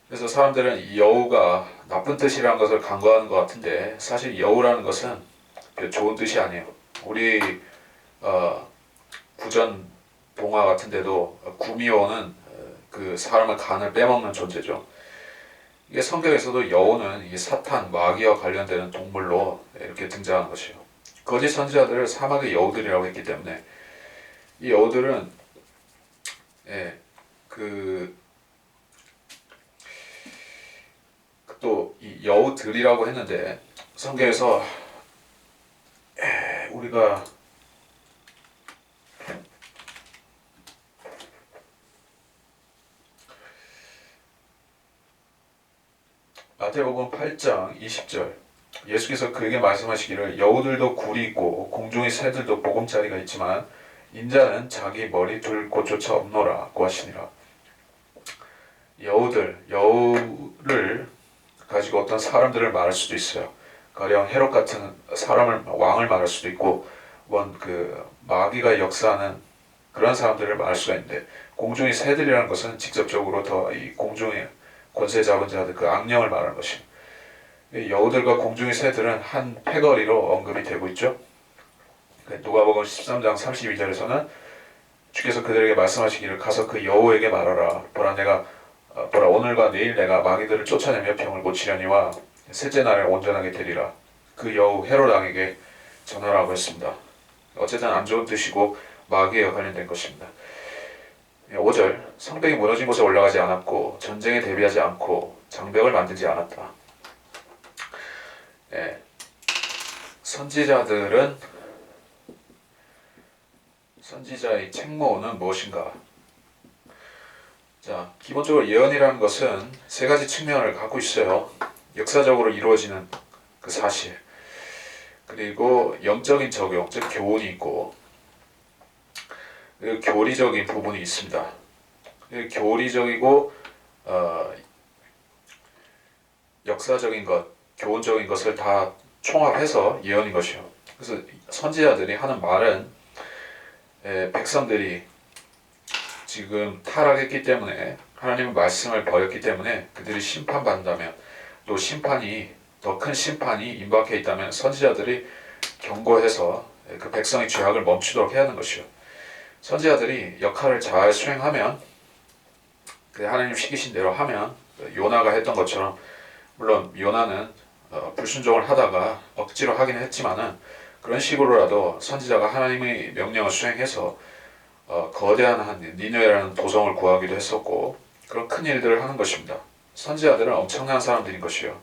그래서 사람들은 이 여우가 나쁜 뜻이라는 것을 간과하는 것 같은데 사실 여우라는 것은 좋은 뜻이 아니에요. 우리 구전 동화 같은데도 구미호는 그 사람의 간을 빼먹는 존재죠. 이게 성경에서도 여우는 이 사탄, 마귀와 관련되는 동물로 이렇게 등장하는 것이요. 거짓 선지자들을 사막의 여우들이라고 했기 때문에 이 여우들은 또 이 여우들이라고 했는데 성경에서 우리가 마태복음 8장 20절 예수께서 그에게 말씀하시기를 여우들도 굴이 있고 공중의 새들도 보금자리가 있지만 인자는 자기 머리 둘 곳조차 없노라고 하시니라. 여우를 가지고 어떤 사람들을 말할 수도 있어요. 가령 헤롯 같은 왕을 말할 수도 있고 마귀가 역사하는 그런 사람들을 말할 수가 있는데 공중의 새들이라는 것은 직접적으로 더 이 공중의 권세 잡은 자들 악령을 말하는 것입니다. 여우들과 공중의 새들은 한 패거리로 언급이 되고 있죠. 누가복음 13장 32절에서는 주께서 그들에게 말씀하시기를 가서 그 여우에게 말하라. 보라 오늘과 내일 내가 마귀들을 쫓아내며 병을 고치려니와 셋째 날에 온전하게 되리라. 그 여우 헤롯 왕에게 전하라고 했습니다. 어쨌든 안 좋은 뜻이고 마귀에 관련된 것입니다. 5절 성벽이 무너진 곳에 올라가지 않았고 전쟁에 대비하지 않고 장벽을 만들지 않았다. 선지자의 책무는 무엇인가? 자, 기본적으로 예언이라는 것은 세 가지 측면을 갖고 있어요. 역사적으로 이루어지는 그 사실. 그리고 영적인 적용, 즉 교훈이 있고, 그리고 교리적인 부분이 있습니다. 교리적이고 역사적인 것, 교훈적인 것을 다 총합해서 예언인 것이요. 그래서 선지자들이 하는 말은 백성들이 지금 타락했기 때문에 하나님의 말씀을 버렸기 때문에 그들이 심판받는다면 또 심판이 더 큰 심판이 임박해 있다면 선지자들이 경고해서 그 백성의 죄악을 멈추도록 해야 하는 것이요. 선지자들이 역할을 잘 수행하면 하나님 시키신 대로 하면 요나가 했던 것처럼 물론 요나는 불순종을 하다가 억지로 하긴 했지만은 그런 식으로라도 선지자가 하나님의 명령을 수행해서 거대한 한 니느웨라는 도성을 구하기도 했었고 그런 큰 일들을 하는 것입니다. 선지자들은 엄청난 사람들인 것이요.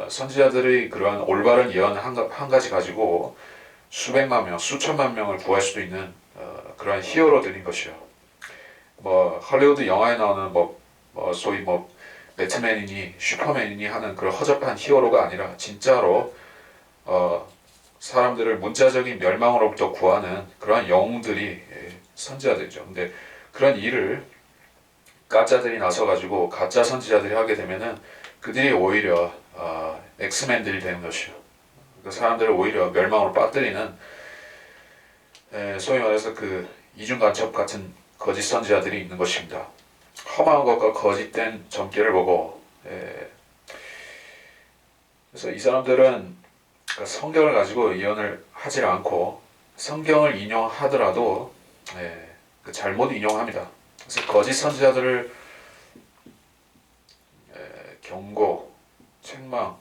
선지자들의 그러한 올바른 예언 한 가지 가지고 수백만 명, 수천만 명을 구할 수도 있는 그러한 히어로들인 것이요. 뭐 할리우드 영화에 나오는 소위 배트맨이니 슈퍼맨이니 하는 그런 허접한 히어로가 아니라 진짜로 사람들을 문자적인 멸망으로부터 구하는 그러한 영웅들이 선지자들이죠. 근데 그런 일을 가짜들이 나서 가지고 가짜 선지자들이 하게 되면은 그들이 오히려 엑스맨들이 되는 것이요. 그 사람들을 오히려 멸망으로 빠뜨리는 소위 말해서 그 이중간첩 같은 거짓 선지자들이 있는 것입니다. 험한 것과 거짓된 점괘를 보고 그래서 이 사람들은 성경을 가지고 예언을 하지 않고 성경을 인용하더라도 잘못 인용합니다. 그래서 거짓 선지자들을 경고, 책망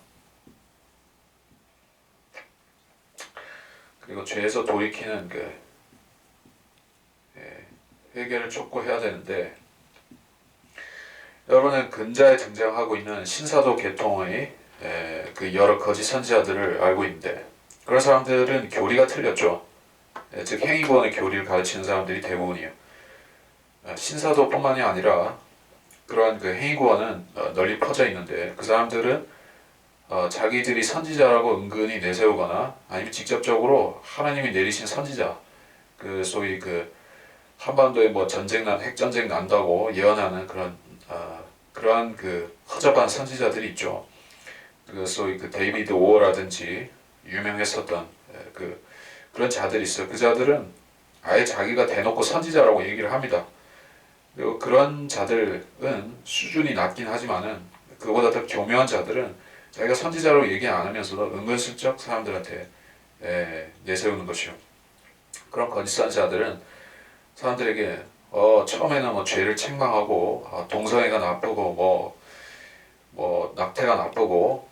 그리고 죄에서 돌이키는 회개를 촉구해야 되는데 여러분은 근자에 등장하고 있는 신사도 계통의 그 여러 거짓 선지자들을 알고 있는데 그런 사람들은 교리가 틀렸죠. 즉 행위구원의 교리를 가르치는 사람들이 대부분이에요. 신사도뿐만이 아니라 그러한 그 행위구원은 널리 퍼져 있는데 그 사람들은 자기들이 선지자라고 은근히 내세우거나 아니면 직접적으로 하나님이 내리신 선지자 그 소위 그 한반도에 핵전쟁 난다고 예언하는 그러한 그 허접한 선지자들이 있죠. 그 소위 그 데이비드 오어라든지 유명했었던 그런 자들이 있어요. 그 자들은 아예 자기가 대놓고 선지자라고 얘기를 합니다. 그리고 그런 자들은 수준이 낮긴 하지만은 그보다 더 교묘한 자들은 자기가 선지자라고 얘기 안 하면서도 은근슬쩍 사람들한테 내세우는 것이요. 그런 거짓 선지자들은 사람들에게 처음에는 죄를 책망하고 동성애가 나쁘고 낙태가 나쁘고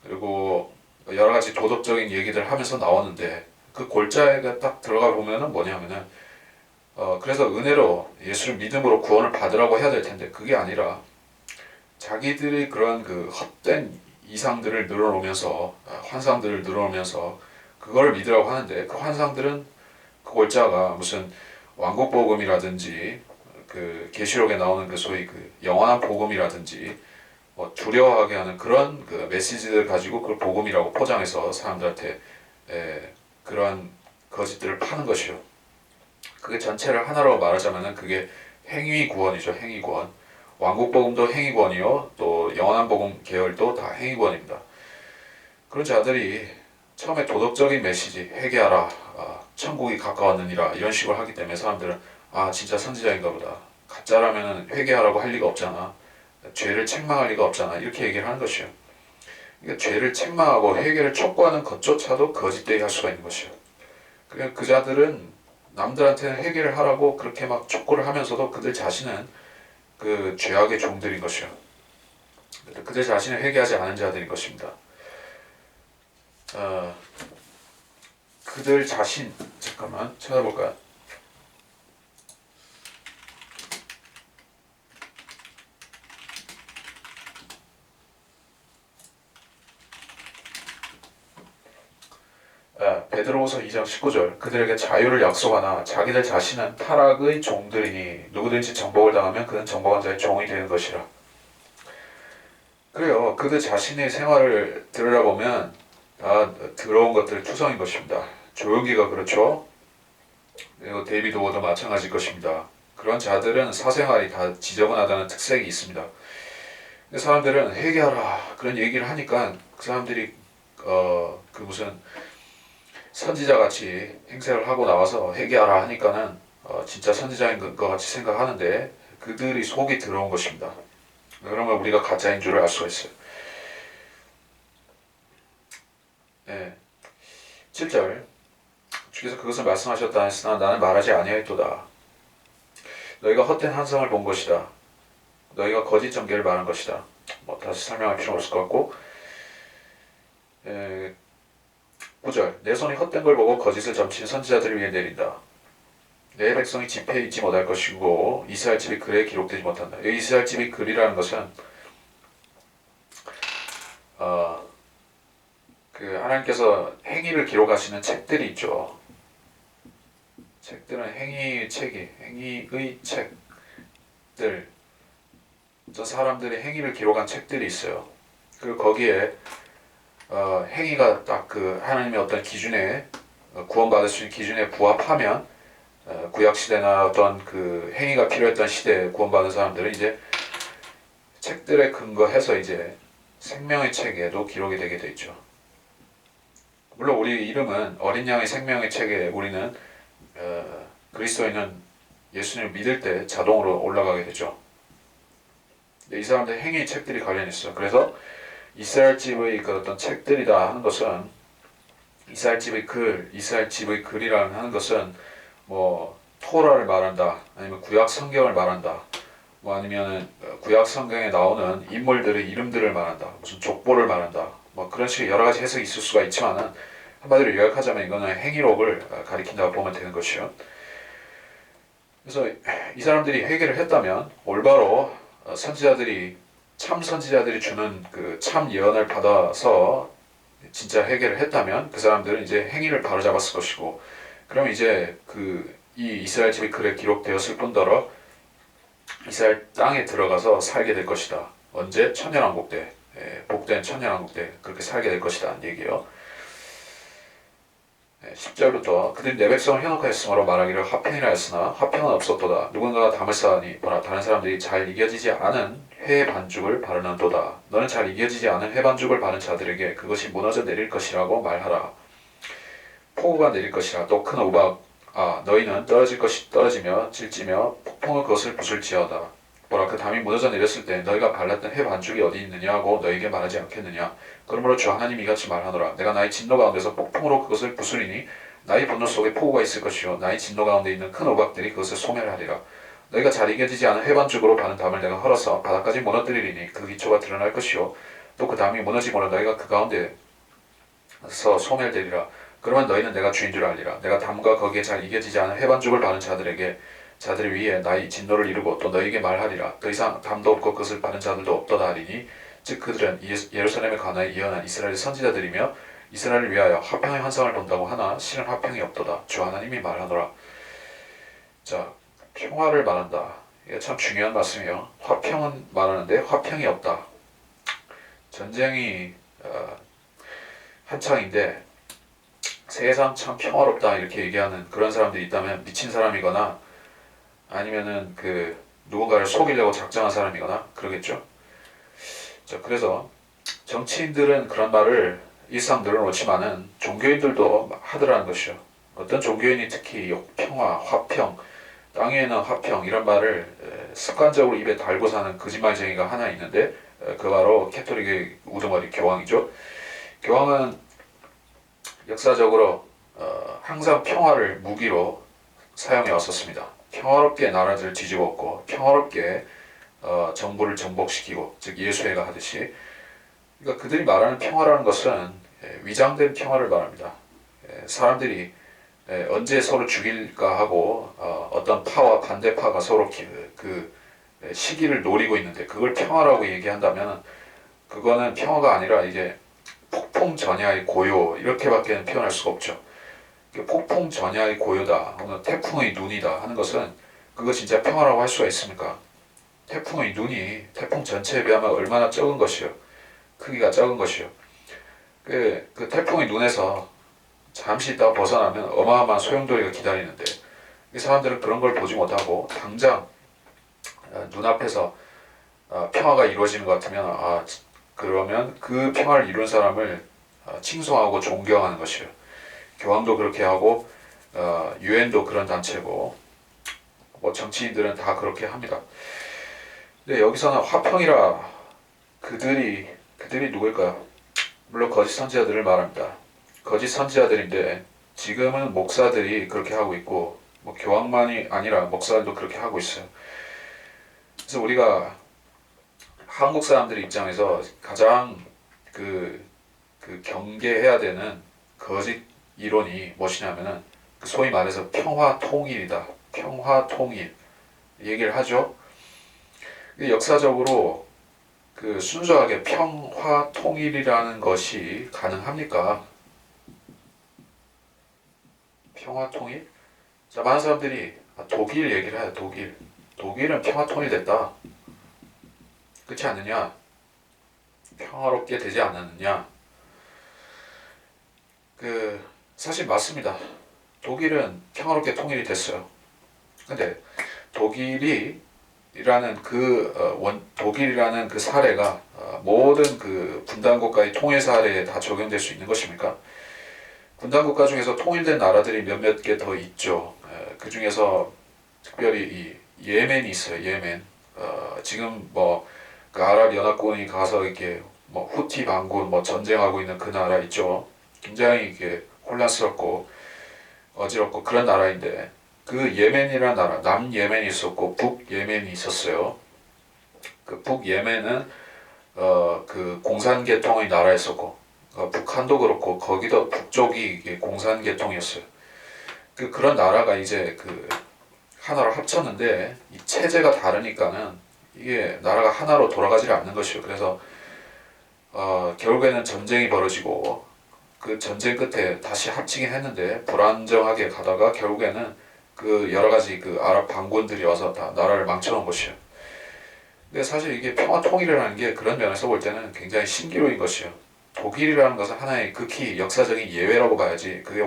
그리고 여러 가지 도덕적인 얘기들 하면서 나오는데 그 골자에 딱 들어가 보면은 뭐냐면은 그래서 은혜로 예수를 믿음으로 구원을 받으라고 해야 될 텐데 그게 아니라 자기들이 그런 그 헛된 이상들을 늘어놓으면서 환상들을 늘어놓으면서 그걸 믿으라고 하는데 그 환상들은 그 골자가 무슨 왕국 복음이라든지 그 계시록에 나오는 그 소위 그 영원한 복음이라든지 두려워하게 하는 그런 그 메시지들 가지고 그걸 복음이라고 포장해서 사람들한테 그러한 거짓들을 파는 것이요. 그게 전체를 하나로 말하자면은 그게 행위 구원이죠. 행위 구원. 왕국 복음도 행위 구원이요. 또 영원한 복음 계열도 다 행위 구원입니다. 그런 자들이 처음에 도덕적인 메시지 회개하라, 천국이 가까웠느니라 이런 식으로 하기 때문에 사람들은 진짜 선지자인가 보다. 가짜라면 회개하라고 할 리가 없잖아. 죄를 책망할 리가 없잖아. 이렇게 얘기를 하는 것이요. 그러니까 죄를 책망하고 회개를 촉구하는 것조차도 거짓되게 할 수가 있는 것이요. 그러니까 그 자들은 남들한테는 회개를 하라고 그렇게 막 촉구를 하면서도 그들 자신은 그 죄악의 종들인 것이요. 그들 자신은 회개하지 않은 자들인 것입니다. 그들 자신 잠깐만 찾아볼까요? 베드로후서 2장 19절 그들에게 자유를 약속하나 자기들 자신은 타락의 종들이니 누구든지 정복을 당하면 그는 정복한 자의 종이 되는 것이라. 그래요. 그들 자신의 생활을 들여다보면 다 더러운 것들 투성인 것입니다. 조용기가 그렇죠. 그리고 데이비드 워도 마찬가지일 것입니다. 그런 자들은 사생활이 다 지저분하다는 특색이 있습니다. 근데 사람들은 회개하라 그런 얘기를 하니까 그 사람들이 그 무슨 선지자 같이 행세를 하고 나와서 회개하라 하니까는 진짜 선지자인 것 같이 생각하는데 그들이 속이 더러운 것입니다. 그러면 우리가 가짜인 줄을 알 수가 있어요. 네. 7절 주께서 그것을 말씀하셨다 했으나 나는 말하지 아니하였도다. 너희가 헛된 환상을 본 것이다. 너희가 거짓 전개를 말한 것이다. 뭐 다시 설명할 필요 없을 것 같고 9절 내 손이 헛된 걸 보고 거짓을 점치는 선지자들을 위해 내린다. 내 백성이 집회에 있지 못할 것이고 이스라엘 집이 글에 기록되지 못한다. 이 이스라엘 집이 글이라는 것은 그 하나님께서 행위를 기록하시는 책들이 있죠. 책들은 행위의 책들, 저 사람들의 행위를 기록한 책들이 있어요. 그리고 거기에 행위가 딱 그 하나님의 어떤 기준에 구원받을 수 있는 기준에 부합하면 구약 시대나 어떤 그 행위가 필요했던 시대에 구원받은 사람들은 이제 책들에 근거해서 이제 생명의 책에도 기록이 되게 돼 있죠. 물론 우리 이름은 어린 양의 생명의 책에 우리는 그리스도인은 예수님을 믿을 때 자동으로 올라가게 되죠. 이 사람들 행위 책들이 관련 있어. 그래서 이스라엘 집의 그 어떤 책들이다 하는 것은 이스라엘 집의 글이라는 하는 것은 뭐 토라를 말한다, 아니면 구약 성경을 말한다, 뭐 아니면은 구약 성경에 나오는 인물들의 이름들을 말한다, 무슨 족보를 말한다, 뭐 그런 식의 여러 가지 해석이 있을 수가 있지만은 한마디로 요약하자면 이거는 행위록을 가리킨다고 보면 되는 것이요. 그래서 이 사람들이 회개를 했다면 올바로 선지자들이 참 선지자들이 주는 그 참 예언을 받아서 진짜 회개를 했다면 그 사람들은 이제 행위를 바로잡았을 것이고, 그럼 이제 이 이스라엘 집이 글에 기록되었을 뿐더러 이스라엘 땅에 들어가서 살게 될 것이다. 언제? 천년왕국 때, 복된 천년왕국 때 그렇게 살게 될 것이다 얘기예요. 10절부터 그들이 내 백성을 현혹하였으므로 말하기를 화평이라 했으나 화평은 없었도다. 누군가가 담을 쌓으니 보라 다른 사람들이 잘 이겨지지 않은 회 반죽을 바르는도다. 너는 잘 이겨지지 않은 회 반죽을 바른 자들에게 그것이 무너져 내릴 것이라고 말하라. 폭우가 내릴 것이라 또 큰 우박 너희는 떨어지며 질지며 폭풍은 그것을 부술지어다. 보라 그 담이 무너져 내렸을 때 너희가 발랐던 회 반죽이 어디 있느냐 하고 너희에게 말하지 않겠느냐. 그러므로 주 하나님이 이같이 말하노라. 내가 나의 진노 가운데서 폭풍으로 그것을 부수리니 나의 분노 속에 폭우가 있을 것이요 나의 진노 가운데 있는 큰 우박들이 그것을 소멸하리라. 너희가 잘 이겨지지 않은 회 반죽으로 바른 담을 내가 헐어서 바닥까지 무너뜨리리니 그 기초가 드러날 것이요 또 그 담이 무너지므로 너희가 그 가운데서 소멸되리라. 그러면 너희는 내가 주인 줄 알리라. 내가 담과 거기에 잘 이겨지지 않은 회 반죽을 바른 자들 위에 나의 진노를 이루고 또 너희에게 말하리라. 더 이상 담도 없고 그것을 바른 자들도 없도다 하리니 즉 그들은 예루살렘에 관하여 예언한 이스라엘의 선지자들이며 이스라엘을 위하여 화평의 환상을 본다고 하나 실은 화평이 없도다. 주 하나님이 말하노라. 자, 평화를 말한다. 이게 참 중요한 말씀이에요. 화평은 말하는데 화평이 없다. 전쟁이 한창인데 세상 참 평화롭다 이렇게 얘기하는 그런 사람들이 있다면 미친 사람이거나 아니면은 누군가를 속이려고 작정한 사람이거나 그러겠죠. 자, 그래서 정치인들은 그런 말을 일상 늘어놓지만은 종교인들도 하더라는 것이요. 어떤 종교인이 특히 평화, 화평, 땅에는 화평 이런 말을 습관적으로 입에 달고 사는 거짓말쟁이가 하나 있는데 그 바로 캐톨릭의 우두머리 교황이죠. 교황은 역사적으로 항상 평화를 무기로 사용해 왔었습니다. 평화롭게 나라들을 뒤집었고 평화롭게 정부를 정복시키고 즉 예수회가 하듯이. 그러니까 그들이 말하는 평화라는 것은 위장된 평화를 말합니다. 사람들이 언제 서로 죽일까 하고 어떤 파와 반대파가 서로 그 시기를 노리고 있는데 그걸 평화라고 얘기한다면 그거는 평화가 아니라 이제 폭풍 전야의 고요 이렇게밖에 표현할 수가 없죠. 폭풍 전야의 고요다 혹은 태풍의 눈이다 하는 것은 그거 진짜 평화라고 할 수가 있습니까? 태풍의 눈이 태풍 전체에 비하면 얼마나 적은 것이요. 크기가 적은 것이요. 그 태풍이 눈에서 잠시 있다가 벗어나면 어마어마한 소용돌이가 기다리는데 이 사람들은 그런 걸 보지 못하고 당장 눈앞에서 평화가 이루어지는 것 같으면 그러면 그 평화를 이룬 사람을 칭송하고 존경하는 것이요. 교황도 그렇게 하고 유엔도 그런 단체고 뭐 정치인들은 다 그렇게 합니다. 근데 여기서는 화평이라 그들이 누구일까요? 물론 거짓 선지자들을 말합니다. 거짓 선지자들인데 지금은 목사들이 그렇게 하고 있고 뭐 교황만이 아니라 목사들도 그렇게 하고 있어요. 그래서 우리가 한국 사람들 입장에서 가장 그 경계해야 되는 거짓 이론이 무엇이냐면은 소위 말해서 평화 통일이다. 평화 통일 얘기를 하죠. 역사적으로 순수하게 평화 통일이라는 것이 가능합니까? 평화 통일? 자, 많은 사람들이 독일 얘기를 해요. 독일은 평화 통일됐다. 그렇지 않느냐? 평화롭게 되지 않았느냐? 사실 맞습니다. 독일은 평화롭게 통일이 됐어요. 근데 독일이라는 그 사례가 모든 그 분단국가의 통일 사례에 다 적용될 수 있는 것입니까? 분단국가 중에서 통일된 나라들이 몇몇 개 더 있죠. 그 중에서 특별히 이 예멘이 있어요. 예멘. 지금 그 아랍연합군이 가서 이렇게 후티 반군 전쟁하고 있는 그 나라 있죠. 굉장히 이게 혼란스럽고 어지럽고 그런 나라인데 그 예멘이라는 나라, 남예멘이 있었고 북예멘이 있었어요. 그 북예멘은 그 공산계통의 나라였었고 북한도 그렇고 거기도 북쪽이 이게 공산계통이었어요. 그런 나라가 이제 하나로 합쳤는데 이 체제가 다르니까는 이게 나라가 하나로 돌아가지 않는 것이요. 그래서 결국에는 전쟁이 벌어지고 그 전쟁 끝에 다시 합치긴 했는데 불안정하게 가다가 결국에는 여러 가지 아랍 반군들이 와서 다 나라를 망쳐놓은 것이요. 근데 사실 이게 평화 통일이라는 게 그런 면에서 볼 때는 굉장히 신기루인 것이요. 독일이라는 것은 하나의 극히 역사적인 예외라고 봐야지 그게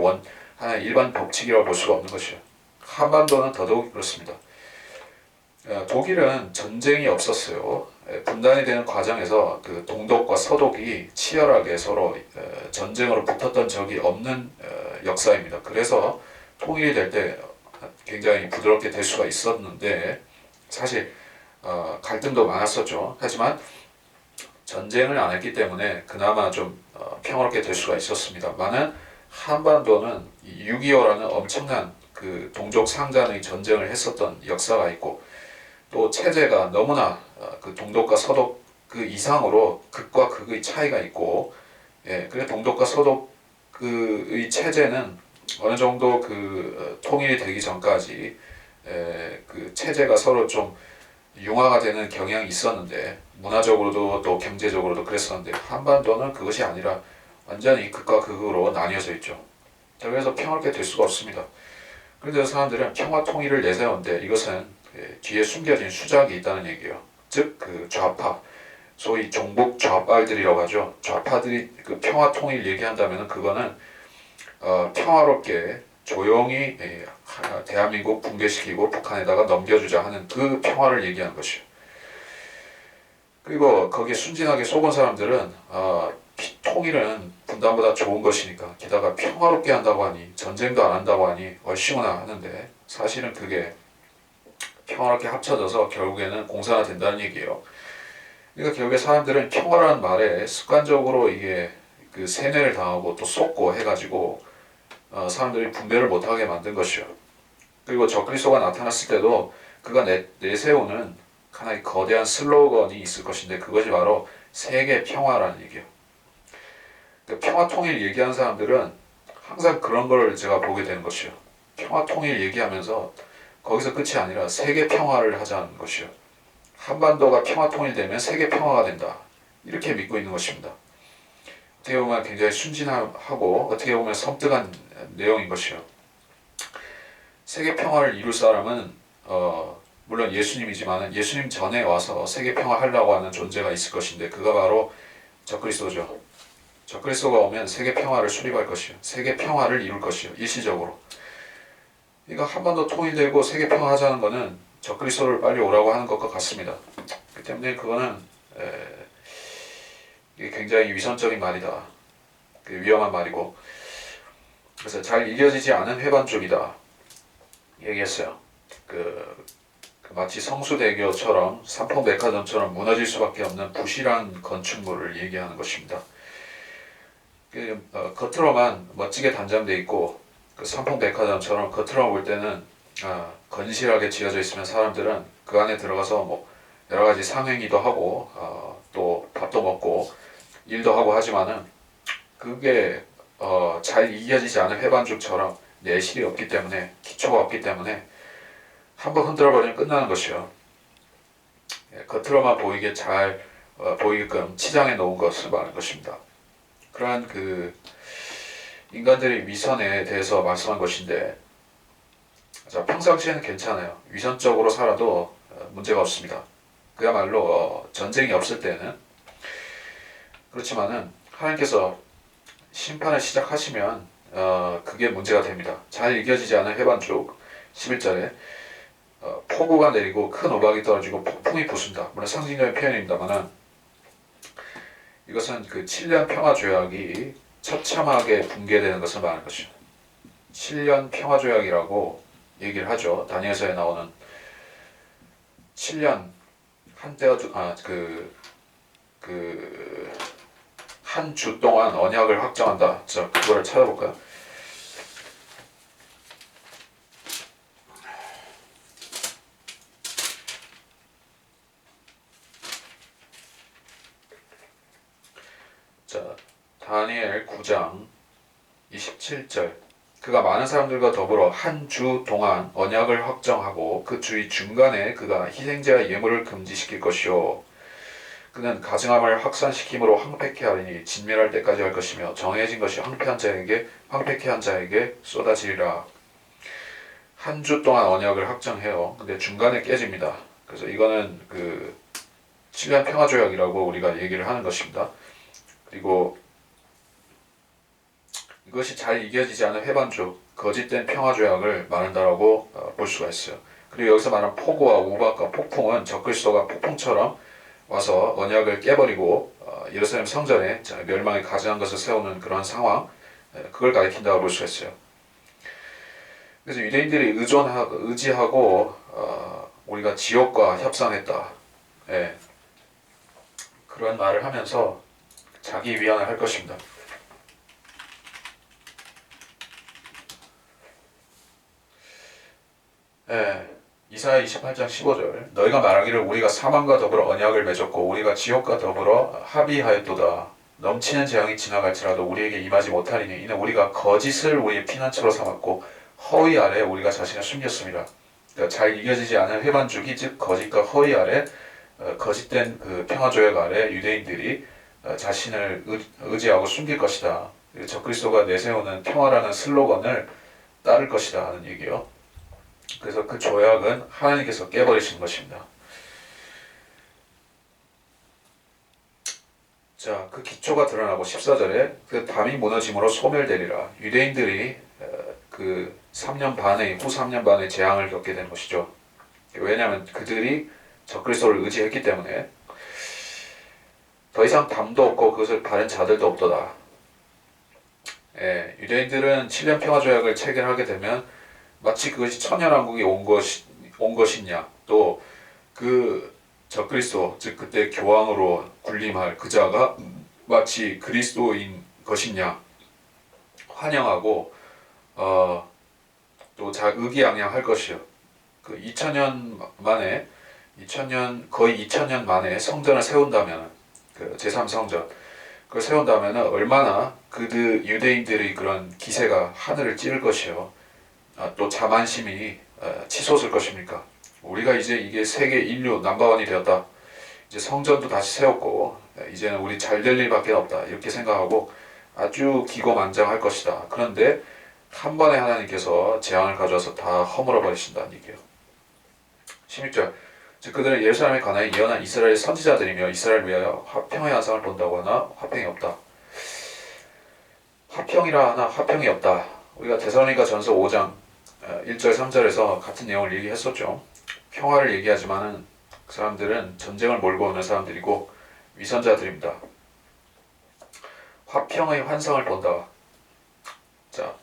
하나의 일반 법칙이라고 볼 수가 없는 것이요. 한반도는 더더욱 그렇습니다. 독일은 전쟁이 없었어요. 분단이 되는 과정에서 동독과 서독이 치열하게 서로 전쟁으로 붙었던 적이 없는 역사입니다. 그래서 통일이 될 때 굉장히 부드럽게 될 수가 있었는데 사실 갈등도 많았었죠. 하지만 전쟁을 안 했기 때문에 그나마 좀 평화롭게 될 수가 있었습니다만은 한반도는 6.25라는 엄청난 동족 상간의 전쟁을 했었던 역사가 있고 또 체제가 너무나 동독과 서독 이상으로 극과 극의 차이가 있고 그래 동독과 서독의 체제는 어느 정도 통일이 되기 전까지 체제가 서로 좀 융화가 되는 경향이 있었는데 문화적으로도 또 경제적으로도 그랬었는데 한반도는 그것이 아니라 완전히 극과 극으로 나뉘어져 있죠. 그래서 평화롭게 될 수가 없습니다. 그런데 사람들은 평화 통일을 내세우는데 이것은 뒤에 숨겨진 수작이 있다는 얘기예요. 즉 좌파, 소위 종북 좌빨들이라고 하죠. 좌파들이 평화 통일 얘기한다면 그거는 평화롭게 조용히 대한민국 붕괴시키고 북한에다가 넘겨주자 하는 그 평화를 얘기하는 것이요. 그리고 거기에 순진하게 속은 사람들은 통일은 분단보다 좋은 것이니까 게다가 평화롭게 한다고 하니 전쟁도 안 한다고 하니 얼씨구나 하는데 사실은 그게 평화롭게 합쳐져서 결국에는 공산화 된다는 얘기예요. 그러니까 결국에 사람들은 평화라는 말에 습관적으로 이게 세뇌를 당하고 또 속고 해가지고 사람들이 분별을 못하게 만든 것이요. 그리고 적그리스도가 나타났을 때도 그가 내세우는 하나의 거대한 슬로건이 있을 것인데 그것이 바로 세계 평화라는 얘기예요. 평화 통일 얘기하는 사람들은 항상 그런 걸 제가 보게 되는 것이요. 평화 통일 얘기하면서 거기서 끝이 아니라 세계 평화를 하자는 것이요. 한반도가 평화 통일되면 세계 평화가 된다. 이렇게 믿고 있는 것입니다. 어떻게 보면 굉장히 순진하고 어떻게 보면 섬뜩한 내용인 것이요. 세계 평화를 이룰 사람은 물론 예수님이지만 예수님 전에 와서 세계 평화 하려고 하는 존재가 있을 것인데 그가 바로 적그리스도죠. 적그리스도가 오면 세계 평화를 수립할 것이요. 세계 평화를 이룰 것이요. 일시적으로. 그러니까 한 번 더 통일되고 세계 평화하자는 것은 적그리스도를 빨리 오라고 하는 것과 같습니다. 그 때문에 그거는 이게 굉장히 위선적인 말이다. 위험한 말이고, 그래서 잘 이겨지지 않은 회반족이다 얘기했어요. 마치 성수대교처럼 삼풍백화점처럼 무너질 수밖에 없는 부실한 건축물을 얘기하는 것입니다. 겉으로만 멋지게 단장돼 있고 삼풍백화점처럼 겉으로만 볼 때는 건실하게 지어져 있으면 사람들은 그 안에 들어가서 뭐 여러 가지 상행위도 하고 또 밥도 먹고 일도 하고 하지만은 그게 잘 이겨지지 않은 회반죽처럼 내실이 없기 때문에, 기초가 없기 때문에 한번 흔들어버리면 끝나는 것이요. 겉으로만 보이게 잘 보이게끔 치장해 놓은 것을 말하는 것입니다. 그러한 인간들의 위선에 대해서 말씀한 것인데, 자, 평상시에는 괜찮아요. 위선적으로 살아도 문제가 없습니다. 그야말로 전쟁이 없을 때는. 그렇지만은 하나님께서 심판을 시작하시면 그게 문제가 됩니다. 잘 이겨지지 않은 회반죽 11절에 폭우가 내리고 큰 우박이 떨어지고 폭풍이 부순다. 물론 상징적인 표현입니다만 이것은 7년 평화조약이 처참하게 붕괴되는 것을 말하는 것이죠. 7년 평화조약이라고 얘기를 하죠. 다니엘서에 나오는 7년 한 주 동안 언약을 확정한다. 자, 그거를 찾아볼까요? 자, 다니엘 9장 27절. 그가 많은 사람들과 더불어 한 주 동안 언약을 확정하고 그 주의 중간에 그가 희생자의 예물을 금지시킬 것이요. 그는 가증함을 확산시킴으로 황폐케 하리니 진멸할 때까지 할 것이며 정해진 것이 황폐케 한 자에게 쏟아지리라. 한 주 동안 언약을 확정해요. 근데 중간에 깨집니다. 그래서 이거는 7년 평화조약이라고 우리가 얘기를 하는 것입니다. 그리고 이것이 잘 이겨지지 않은 회반죽, 거짓된 평화조약을 말한다라고 볼 수가 있어요. 그리고 여기서 말하는 폭우와 우박과 폭풍은 적그리스도가 폭풍처럼 와서 언약을 깨버리고 예루살렘 성전에 멸망이 가증한 것을 세우는 그런 상황, 그걸 가리킨다고 볼 수가 있어요. 그래서 유대인들이 의지하고 우리가 지옥과 협상했다, 그런 말을 하면서 자기 위안을 할 것입니다. 이사야 28장 15절. 너희가 말하기를 우리가 사망과 더불어 언약을 맺었고 우리가 지옥과 더불어 합의하였도다. 넘치는 재앙이 지나갈지라도 우리에게 임하지 못하리니 이는 우리가 거짓을 우리의 피난처로 삼았고 허위 아래 우리가 자신을 숨겼습니다. 그러니까 잘 이겨지지 않은 회반죽이 즉 거짓과 허위 아래 거짓된 평화조약 아래 유대인들이 자신을 의지하고 숨길 것이다. 적그리스도가 내세우는 평화라는 슬로건을 따를 것이다 하는 얘기요. 그래서 그 조약은 하나님께서 깨버리신 것입니다. 자, 그 기초가 드러나고 14절에 그 담이 무너짐으로 소멸되리라. 유대인들이 후 3년 반의 재앙을 겪게 된 것이죠. 왜냐하면 그들이 적그리스도를 의지했기 때문에 더 이상 담도 없고 그것을 바른 자들도 없도다. 유대인들은 7년 평화조약을 체결하게 되면 마치 그것이 천년왕국이 온 것이냐, 또 그 적그리스도, 즉 그때 교황으로 군림할 그 자가 마치 그리스도인 것이냐 환영하고 또 의기양양할 것이요. 거의 2000년 만에 성전을 세운다면, 제3성전 그걸 세운다면 얼마나 유대인들의 그런 기세가 하늘을 찌를 것이요. 또 자만심이 치솟을 것입니까? 우리가 이제 이게 세계 인류 넘버원이 되었다. 이제 성전도 다시 세웠고 이제는 우리 잘 될 일밖에 없다. 이렇게 생각하고 아주 기고만장할 것이다. 그런데 한 번에 하나님께서 재앙을 가져와서 다 허물어 버리신다는 얘기예요. 16절. 즉 그들은 예루살렘에 관하여 예언한 이스라엘 선지자들이며 이스라엘을 위하여 화평의 환상을 본다고 하나 화평이 없다. 화평이라 하나 화평이 없다. 우리가 데살로니가 전서 5장 1절 3절에서 같은 내용을 얘기했었죠. 평화를 얘기하지만은 그 사람들은 전쟁을 몰고 오는 사람들이고 위선자들입니다. 화평의 환상을 본다. 자,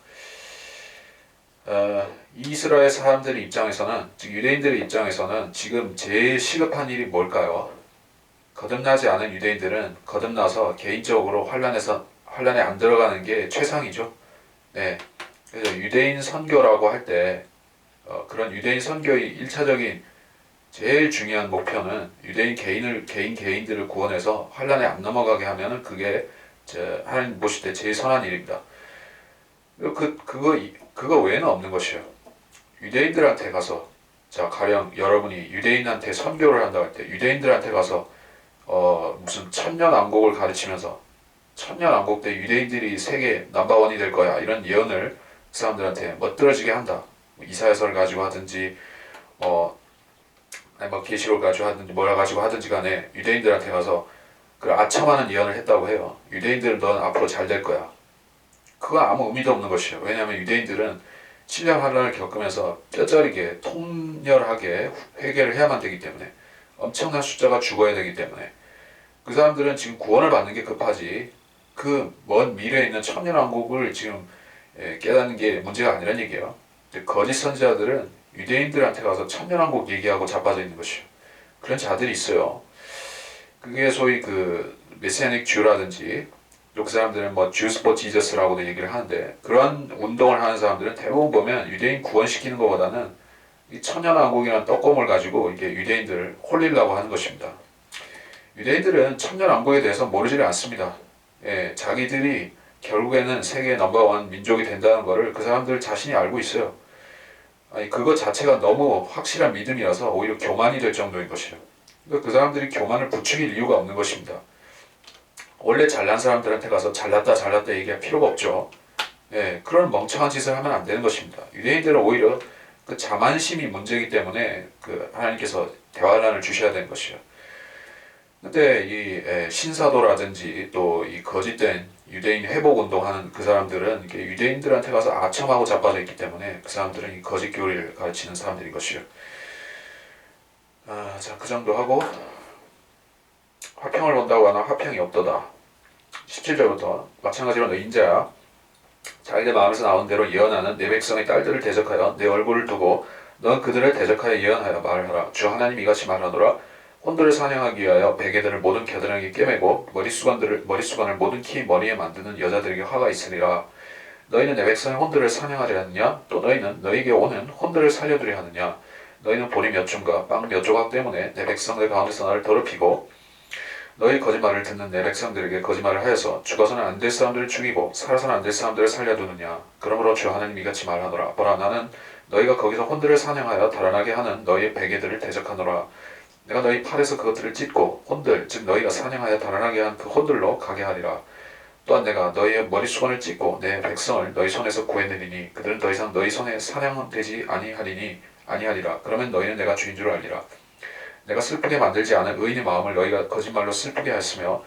이스라엘 사람들 입장에서는, 즉 유대인들의 입장에서는 지금 제일 시급한 일이 뭘까요? 거듭나지 않은 유대인들은 거듭나서 개인적으로 환란에 안 들어가는 게 최상이죠. 네. 그래서 유대인 선교라고 할 때 그런 유대인 선교의 1차적인 제일 중요한 목표는 유대인 개인들을 구원해서 환란에 안 넘어가게 하면은 그게 하나님 보실 때 제일 선한 일입니다. 그거 외에는 없는 것이에요. 유대인들한테 가서, 자, 가령 여러분이 유대인한테 선교를 한다 할 때 유대인들한테 가서 무슨 천년왕국을 가르치면서 천년왕국 때 유대인들이 세계 넘버원이 될 거야 이런 예언을 그 사람들한테 멋들어지게 한다. 이사야서를 가지고 하든지 뭐 계시록 가지고 하든지 뭐라 가지고 하든지 간에 유대인들한테 가서 그 아첨하는 예언을 했다고 해요. 유대인들은 넌 앞으로 잘 될 거야. 그거 아무 의미도 없는 것이에요. 왜냐하면 유대인들은 7년 환란을 겪으면서 뼈저리게 통렬하게 회개를 해야만 되기 때문에, 엄청난 숫자가 죽어야 되기 때문에 그 사람들은 지금 구원을 받는 게 급하지 그 먼 미래에 있는 천년왕국을 지금 깨닫는 게 문제가 아니란 얘기예요. 거짓 선지자들은 유대인들한테 가서 천년왕국 얘기하고 자빠져 있는 것이에요. 그런 자들이 있어요. 그게 소위 그 메시아닉 주라든지 또 그 사람들은 뭐 주스 포 지저스라고도 얘기를 하는데, 그런 운동을 하는 사람들은 대부분 보면 유대인 구원시키는 것보다는 이 천년왕국이라는 떡고물 가지고 이게 유대인들을 홀리려고 하는 것입니다. 유대인들은 천년왕국에 대해서 모르지를 않습니다. 예, 자기들이 결국에는 세계 넘버원 민족이 된다는 것을 그 사람들 자신이 알고 있어요. 아니, 그것 자체가 너무 확실한 믿음이라서 오히려 교만이 될 정도인 것이에요. 그러니까 그 사람들이 교만을 부추길 이유가 없는 것입니다. 원래 잘난 사람들한테 가서 잘났다 얘기할 필요가 없죠. 예, 그런 멍청한 짓을 하면 안 되는 것입니다. 유대인들은 오히려 그 자만심이 문제이기 때문에 그 하나님께서 대환란을 주셔야 되는 것이에요. 근데 이 신사도라든지 또 이 거짓된 유대인 회복 운동하는 그 사람들은 이게 유대인들한테 가서 아첨하고 자빠져 있기 때문에 그 사람들은 이 거짓 교리를 가르치는 사람들인 것이에요. 자, 그 정도 하고, 화평을 본다고 하나 화평이 없도다. 17절부터 마찬가지로 너 인자야, 자기들 마음에서 나온 대로 예언하는 내 백성의 딸들을 대적하여 내 얼굴을 두고 넌 그들을 대적하여 예언하여 말하라. 주 하나님 이같이 말하노라. 혼들을 사냥하기 위하여 베개들을 모든 겨드랑이에 꿰매고 머릿수건을 모든 키 머리에 만드는 여자들에게 화가 있으리라. 너희는 내 백성의 혼들을 사냥하려 하느냐? 또 너희는 너희에게 오는 혼들을 살려두려 하느냐? 너희는 보리 몇 줌과 빵 몇 조각 때문에 내 백성들 가운데서 나를 더럽히고 너희 거짓말을 듣는 내 백성들에게 거짓말을 하여서 죽어서는 안 될 사람들을 죽이고 살아서는 안 될 사람들을 살려두느냐? 그러므로 주 하나님 이같이 말하노라. 보라, 나는 너희가 거기서 혼들을 사냥하여 달아나게 하는 너희의 베개들을 대적하노라. 내가 너희 팔에서 그것들을 찢고 혼들, 즉 너희가 사냥하여 달아나게 한 그 혼들로 가게 하리라. 또한 내가 너희의 머릿수건을 찢고 내 백성을 너희 손에서 구해내리니 그들은 더 이상 너희 손에 사냥되지 아니하리라. 그러면 너희는 내가 주인 줄 알리라. 내가 슬프게 만들지 않은 의인의 마음을 너희가 거짓말로 슬프게 하였으며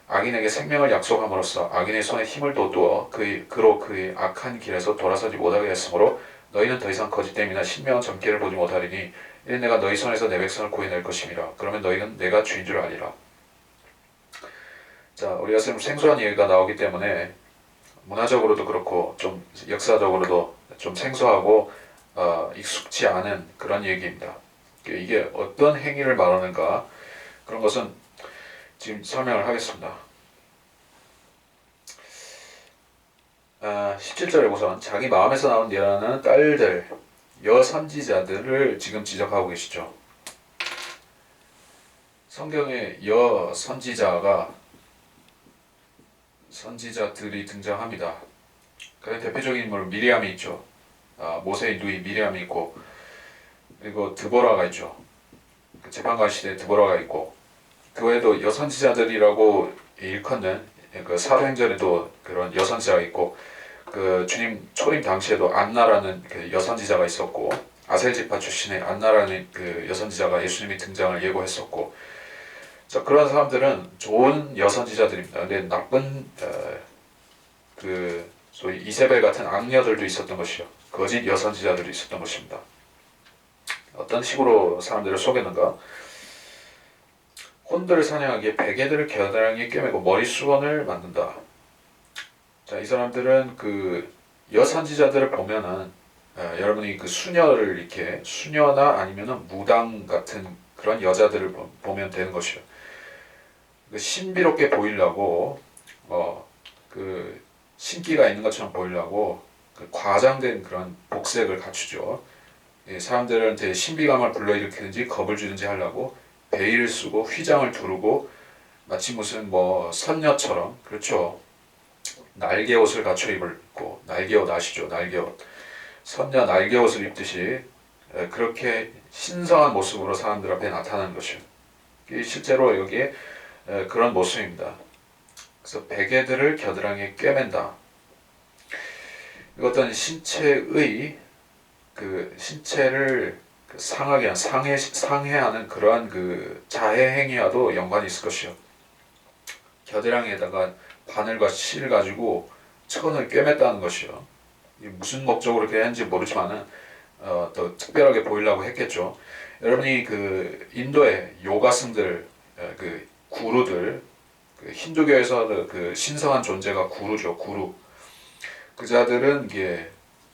악인에게 생명을 약속함으로써 악인의 손에 힘을 돋두어 그로 그의 악한 길에서 돌아서지 못하게 했으므로 너희는 더 이상 거짓됨이나 신명한 점괘를 보지 못하리니 이는 내가 너희 손에서 내 백성을 구해낼 것임이라. 그러면 너희는 내가 주인 줄 알리라. 자, 우리가 지금 생소한 얘기가 나오기 때문에 문화적으로도 그렇고 좀 역사적으로도 좀 생소하고 익숙치 않은 그런 얘기입니다. 이게 어떤 행위를 말하는가, 그런 것은 지금 설명을 하겠습니다. 17절에 우선 자기 마음에서 나온 예언하는 딸들, 여선지자들을 지금 지적하고 계시죠. 성경에 선지자들이 등장합니다. 그 대표적인 인물은 미리암이 있죠. 모세의 누이 미리암이 있고, 그리고 드보라가 있죠. 재판관 시대에 드보라가 있고, 그 외에도 여선지자들이라고 일컫는 그 사도행전에도 그런 여선지자가 있고, 그 주님 초림 당시에도 안나라는 그 여선지자가 있었고, 아셀 지파 출신의 안나라는 그 여선지자가 예수님이 등장을 예고했었고, 자, 그런 사람들은 좋은 여선지자들입니다. 근데 나쁜 그 소위 이세벨 같은 악녀들도 있었던 것이요, 거짓 여선지자들이 있었던 것입니다. 어떤 식으로 사람들을 속였는가? 혼들을 사냥하기에 베개들을 겨드랑이에 꿰매고 머리수건을 만든다. 자, 이 사람들은 그 여선지자들을 보면은 여러분이 그 수녀를 이렇게 수녀나 아니면은 무당 같은 그런 여자들을 보면 되는 것이요. 그 신비롭게 보이려고 그 신기가 있는 것처럼 보이려고 그 과장된 그런 복색을 갖추죠. 예, 사람들한테 신비감을 불러일으키든지 겁을 주든지 하려고 베일을 쓰고 휘장을 두르고 마치 무슨 뭐 선녀처럼, 그렇죠. 날개옷을 갖춰 입고, 날개옷 아시죠? 날개옷. 선녀 날개옷을 입듯이 그렇게 신성한 모습으로 사람들 앞에 나타나는 것이요. 실제로 여기에 그런 모습입니다. 그래서 베개들을 겨드랑이에 꿰맨다. 이것은 신체의 그 신체를 상하게 상해하는 그러한 그 자해 행위와도 연관이 있을 것이요. 겨드랑이에다가 바늘과 실을 가지고 천을 꿰맸다는 것이요. 무슨 목적으로 그렇게 했는지 모르지만은 더 특별하게 보이려고 했겠죠. 여러분이 그 인도의 요가승들, 그 구루들, 그 힌두교에서 그 신성한 존재가 구루죠. 구루. 그 자들은 이게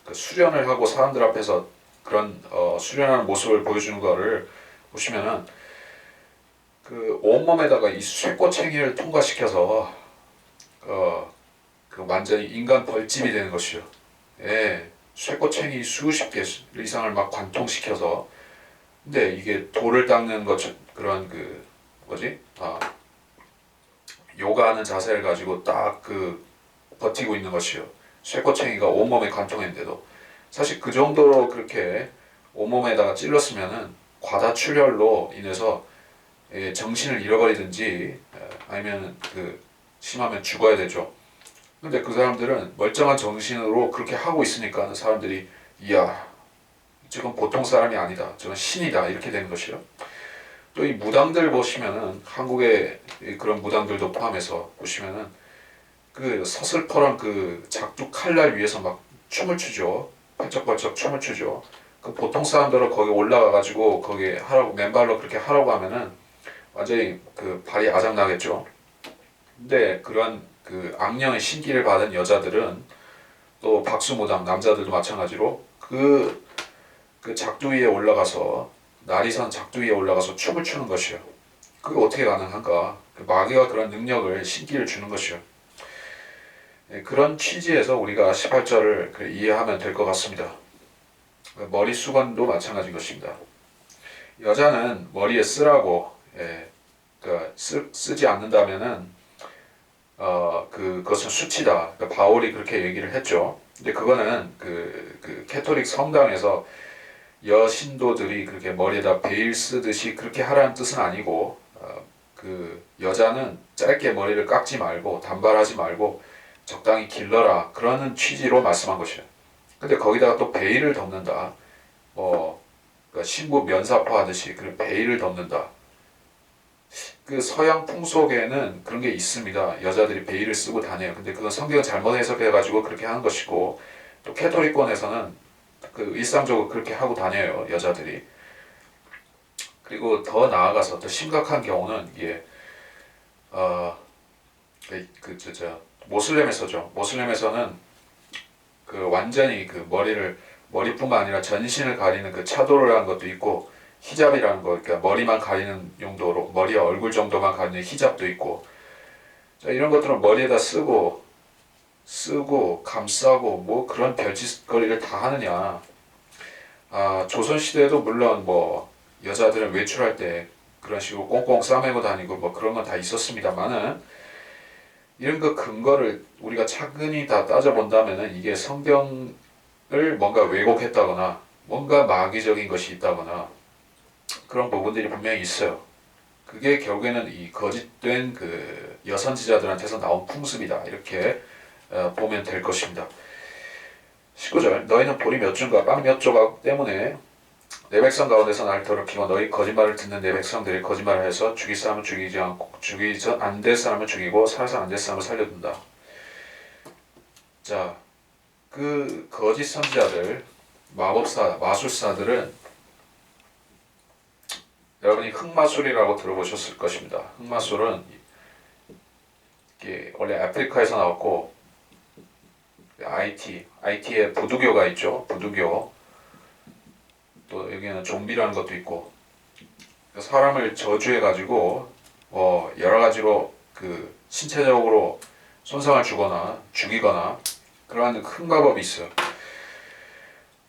그 수련을 하고 사람들 앞에서 그런 수련하는 모습을 보여주는 거를 보시면은 그 온몸에다가 이 쇠꼬챙이를 통과시켜서 그 완전히 인간 벌집이 되는 것이요. 예, 쇠꼬챙이 수십 개 이상을 막 관통시켜서, 근데 이게 돌을 닦는 것 그런 그 뭐지? 요가하는 자세를 가지고 딱 그 버티고 있는 것이요. 쇠꼬챙이가 온몸에 관통했는데도 사실 그 정도로 그렇게 온몸에다가 찔렀으면은 과다출혈로 인해서 정신을 잃어버리든지 아니면 그 심하면 죽어야 되죠. 근데 그 사람들은 멀쩡한 정신으로 그렇게 하고 있으니까 사람들이 이야, 저건 보통 사람이 아니다, 저건 신이다, 이렇게 되는 것이요. 또 이 무당들 보시면은 한국의 그런 무당들도 포함해서 보시면은 그 서슬퍼런 그 작두 칼날 위에서 막 춤을 추죠. 펄쩍펄쩍 춤을 추죠. 그 보통 사람들은 거기 올라가가지고 거기 하라고 맨발로 그렇게 하라고 하면은 완전히 그 발이 아작 나겠죠. 근데 그런 그 악령의 신기를 받은 여자들은 또 박수무당 남자들도 마찬가지로 그 작두 위에 올라가서 나리선 작두 위에 올라가서 춤을 추는 것이요. 그게 어떻게 가능한가? 그 마귀가 그런 능력을 신기를 주는 것이요. 그런 취지에서 우리가 18절을 이해하면 될 것 같습니다. 머리 수건도 마찬가지인 것입니다. 여자는 머리에 쓰라고 쓰지 않는다면은 그것은 수치다. 그러니까 바울이 그렇게 얘기를 했죠. 근데 그거는 그 캐톨릭 성당에서 여신도들이 그렇게 머리에다 베일 쓰듯이 그렇게 하라는 뜻은 아니고, 그 여자는 짧게 머리를 깎지 말고 단발하지 말고 적당히 길러라, 그러는 취지로 말씀한 것이에요. 근데 거기다가 또 베일을 덮는다. 그러니까 신부 면사포 하듯이 그 베일을 덮는다. 그 서양 풍속에는 그런 게 있습니다. 여자들이 베일을 쓰고 다녀요. 근데 그건 성경을 잘못 해석해가지고 그렇게 하는 것이고, 또 캐톨릭권에서는 그 일상적으로 그렇게 하고 다녀요, 여자들이. 그리고 더 나아가서 더 심각한 경우는 이게 모슬렘에서죠. 모슬렘에서는 그 완전히 그 머리뿐만 아니라 전신을 가리는 그 차도르라는 것도 있고, 히잡이라는 거, 그러니까 머리만 가리는 용도로 머리와 얼굴 정도만 가리는 히잡도 있고, 자, 이런 것들은 머리에다 쓰고 감싸고 뭐 그런 별짓거리를 다 하느냐. 조선시대에도 물론 뭐 여자들은 외출할 때 그런 식으로 꽁꽁 싸매고 다니고 뭐 그런 건 다 있었습니다만은, 이런 그 근거를 우리가 차근히 다 따져본다면은 이게 성경을 뭔가 왜곡했다거나 뭔가 마귀적인 것이 있다거나 그런 부분들이 분명히 있어요. 그게 결국에는 이 거짓된 그 여선지자들한테서 나온 풍습이다, 이렇게 보면 될 것입니다. 19절, 너희는 보리 몇 중과 빵 몇 조각 때문에 내 백성 가운데서 나를 더럽히고 너희 거짓말을 듣는 내 백성들이 거짓말을 해서 죽일 사람은 죽이지 않고 죽이지 안 될 사람은 죽이고 살아서 안 될 사람은 살려둔다. 자, 그 거짓 선지자들, 마법사, 마술사들은 여러분이 흑마술이라고 들어보셨을 것입니다. 흑마술은 이게 원래 아프리카에서 나왔고 IT에 부두교가 있죠. 부두교. 또 여기는 좀비라는 것도 있고 사람을 저주해가지고 여러 가지로 그 신체적으로 손상을 주거나 죽이거나 그러한 흑마법이 있어요.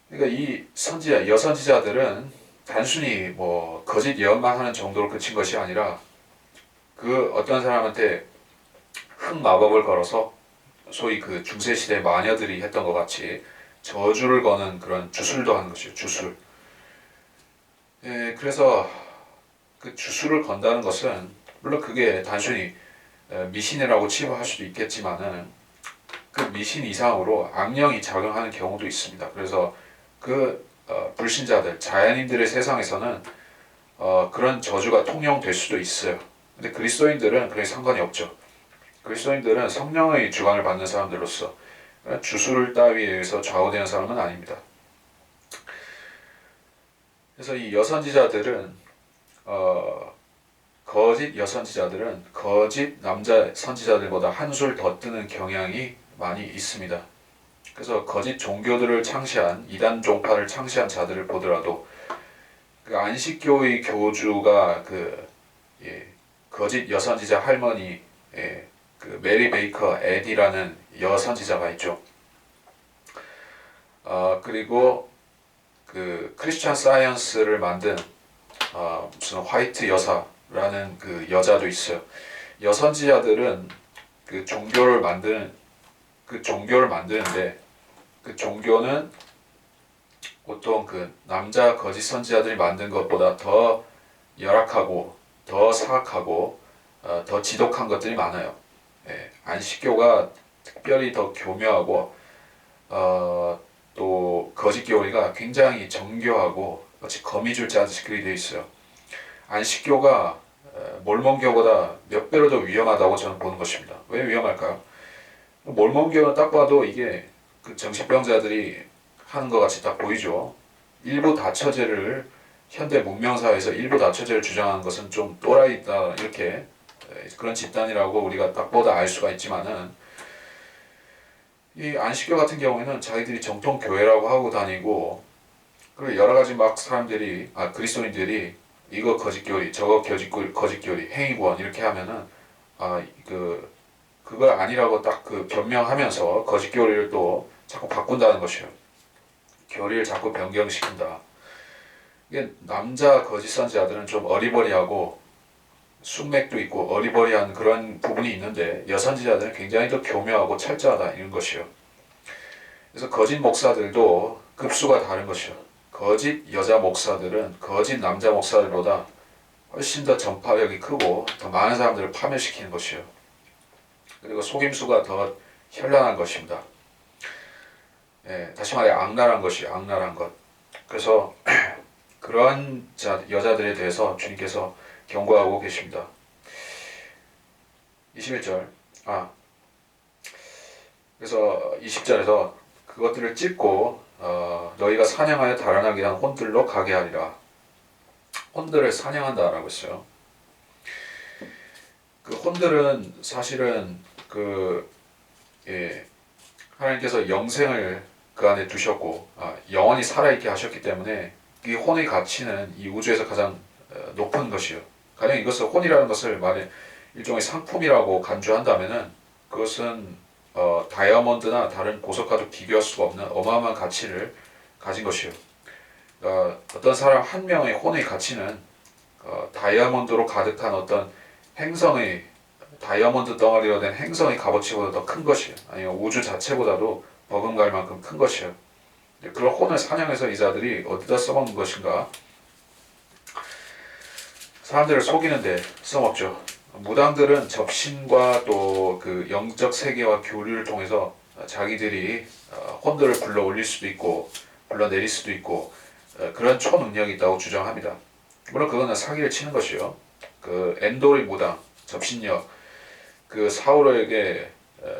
그러니까 이 선지자, 여선지자들은 단순히 뭐 거짓 예언만 하는 정도로 그친 것이 아니라 그 어떤 사람한테 흑마법을 걸어서 소위 그 중세시대 마녀들이 했던 것 같이 저주를 거는 그런 주술도 하는 것이죠. 주술. 그래서 그 주술을 건다는 것은 물론 그게 단순히 미신이라고 치부할 수도 있겠지만은 그 미신 이상으로 악령이 작용하는 경우도 있습니다. 그래서 그 불신자들, 자연인들의 세상에서는 그런 저주가 통용될 수도 있어요. 근데 그리스도인들은 그게 상관이 없죠. 그리스도인들은 성령의 주관을 받는 사람들로서 주술 따위에 의해서 좌우되는 사람은 아닙니다. 그래서 이 여선지자들은 거짓 여선지자들은 거짓 남자 선지자들보다 한술 더 뜨는 경향이 많이 있습니다. 그래서 거짓 종교들을 창시한 이단 종파를 창시한 자들을 보더라도 그 안식교의 교주가 거짓 여선지자 할머니 그 메리 베이커 에디라는 여선지자가 있죠. 그리고 그 크리스천 사이언스를 만든 무슨 화이트 여사라는 그 여자도 있어요. 여선지자들은 그 종교를 만드는데 그 종교는 보통 그 남자 거짓 선지자들이 만든 것보다 더 열악하고 더 사악하고 더 지독한 것들이 많아요. 안식교가 특별히 더 교묘하고 또 거짓 교리가 굉장히 정교하고 마치 거미줄 짜듯이 그리 되어 있어요. 안식교가 몰몬교보다 몇 배로 더 위험하다고 저는 보는 것입니다. 왜 위험할까요? 몰몬교는 딱 봐도 이게 그 정신병자들이 하는 것 같이 딱 보이죠. 일부 다처제를 현대 문명사회에서 일부 다처제를 주장하는 것은 좀 또라이다 이렇게 그런 집단이라고 우리가 딱 보다 알 수가 있지만은 이 안식교 같은 경우에는 자기들이 정통 교회라고 하고 다니고 그리고 여러 가지 막 사람들이 그리스도인들이 이거 거짓교리 저거 거짓교리 행위구원 이렇게 하면은 그걸 아니라고 딱 그 변명하면서 거짓교리를 또 자꾸 바꾼다는 것이에요. 교리를 자꾸 변경시킨다. 이게 남자 거짓 선지자들은 좀 어리버리하고 숙맥도 있고 어리버리한 그런 부분이 있는데 여선지자들은 굉장히 더 교묘하고 철저하다 이런 것이요. 그래서 거짓 목사들도 급수가 다른 것이요. 거짓 여자 목사들은 거짓 남자 목사들보다 훨씬 더 전파력이 크고 더 많은 사람들을 파멸시키는 것이요. 그리고 속임수가 더 현란한 것입니다. 다시 말해 악랄한 것이요. 악랄한 것. 그래서 그러한 여자들에 대해서 주님께서 경고하고 계십니다. 21절. 그래서 20절에서 그것들을 찢고 너희가 사냥하여 달아나게 한 혼들로 가게 하리라. 혼들을 사냥한다라고 했어요. 그 혼들은 사실은 하나님께서 영생을 그 안에 두셨고 영원히 살아있게 하셨기 때문에 이 혼의 가치는 이 우주에서 가장 높은 것이요. 가령 이것을 혼이라는 것을 만약 일종의 상품이라고 간주한다면은 그것은 다이아몬드나 다른 보석과도 비교할 수가 없는 어마어마한 가치를 가진 것이요. 어떤 사람 한 명의 혼의 가치는 다이아몬드로 가득한 어떤 행성의 다이아몬드 덩어리로 된 행성의 값어치보다 더 큰 것이요. 아니면 우주 자체보다도 버금갈 만큼 큰 것이요. 그런 혼을 사냥해서 이 자들이 어디다 써먹는 것인가? 사람들을 속이는데 써먹죠. 무당들은 접신과 또 그 영적 세계와 교류를 통해서 자기들이 혼들을 불러 올릴 수도 있고 불러 내릴 수도 있고 그런 초능력이 있다고 주장합니다. 물론 그거는 사기를 치는 것이요. 그 엔돌의 무당, 접신력, 그 사울에게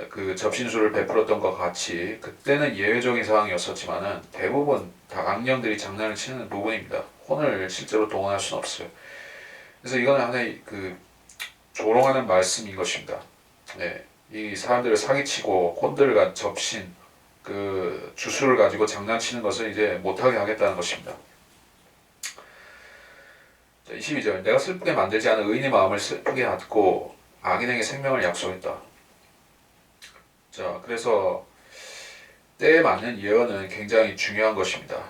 그 접신술을 베풀었던 것 같이 그때는 예외적인 상황이었었지만은 대부분 다 악령들이 장난을 치는 부분입니다. 혼을 실제로 동원할 수는 없어요. 그래서 이거는 하나의 그 조롱하는 말씀인 것입니다. 네, 이 사람들을 사기치고 혼들과 접신 그 주술을 가지고 장난치는 것을 이제 못하게 하겠다는 것입니다. 자, 22절 내가 슬프게 만들지 않은 의인의 마음을 슬프게 하고 악인에게 생명을 약속했다. 자, 그래서 때에 맞는 예언은 굉장히 중요한 것입니다.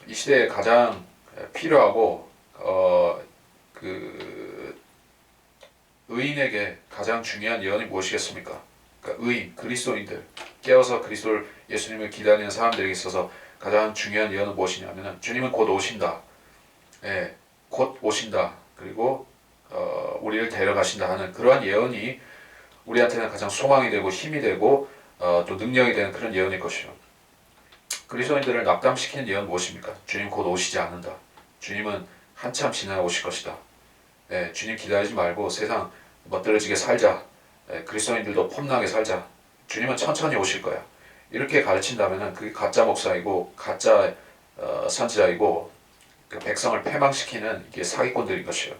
이 시대에 가장 필요하고 그 의인에게 가장 중요한 예언이 무엇이겠습니까? 그러니까 의인, 그리스도인들 깨어서 그리스도를 예수님을 기다리는 사람들에게 있어서 가장 중요한 예언은 무엇이냐면은 주님은 곧 오신다. 예, 곧 오신다. 그리고 우리를 데려가신다 하는 그러한 예언이 우리한테는 가장 소망이 되고 힘이 되고 또 능력이 되는 그런 예언일 것이요. 그리스도인들을 낙담시키는 예언은 무엇입니까? 주님 곧 오시지 않는다. 주님은 한참 지나 오실 것이다. 예, 주님 기다리지 말고 세상 멋들어지게 살자. 예, 그리스도인들도 폼나게 살자. 주님은 천천히 오실 거야. 이렇게 가르친다면 그게 가짜 목사이고 가짜 선지자이고 그 백성을 패망시키는 이게 사기꾼들인 것이요.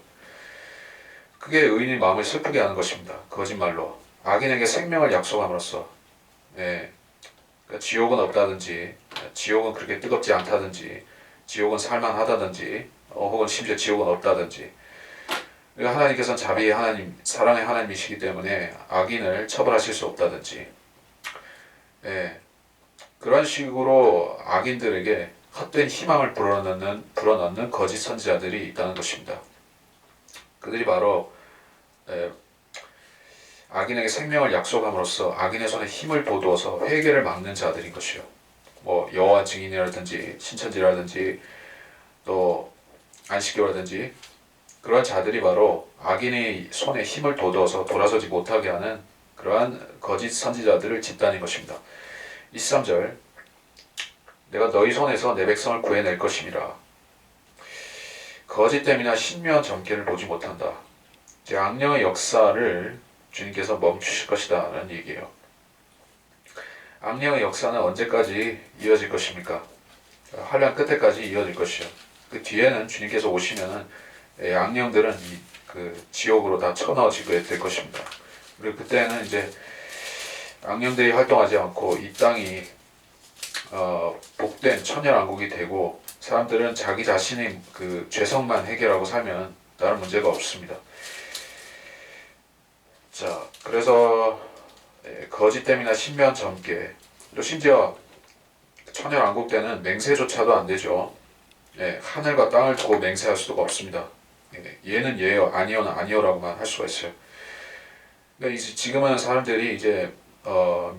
그게 의인의 마음을 슬프게 하는 것입니다. 거짓말로 악인에게 생명을 약속함으로써 예, 그러니까 지옥은 없다든지 지옥은 그렇게 뜨겁지 않다든지 지옥은 살만하다든지 혹은 심지어 지옥은 없다든지 하나님께서는 자비의 하나님, 사랑의 하나님이시기 때문에 악인을 처벌하실 수 없다든지 예, 그런 식으로 악인들에게 헛된 희망을 불어넣는 거짓 선지자들이 있다는 것입니다. 그들이 바로 악인에게 생명을 약속함으로써 악인의 손에 힘을 돋워서 회개를 막는 자들인 것이요. 뭐 여호와 증인이라든지 신천지라든지 또 안식교라든지 그러한 자들이 바로 악인의 손에 힘을 돋워서 돌아서지 못하게 하는 그러한 거짓 선지자들을 집단인 것입니다. 23절 내가 너희 손에서 내 백성을 구해낼 것임이라. 거짓됨이나 신묘한 점괘를 보지 못한다. 이제 악령의 역사를 주님께서 멈추실 것이다 라는 얘기예요. 악령의 역사는 언제까지 이어질 것입니까? 환란 끝에까지 이어질 것이요. 그 뒤에는 주님께서 오시면은 악령들은 그 지옥으로 다 쳐넣어지게 될 것입니다. 그리고 그때는 이제 악령들이 활동하지 않고 이 땅이 복된 천년왕국이 되고 사람들은 자기 자신의 그 죄성만 해결하고 살면 다른 문제가 없습니다. 자, 그래서 거짓됨이나 신묘한 점괘, 또 심지어 천년왕국 때는 맹세조차도 안 되죠. 하늘과 땅을 두고 맹세할 수가 없습니다. 얘는 예요, 아니요는 아니요라고만 할 수가 있어요. 그러니까 지금은 사람들이 이제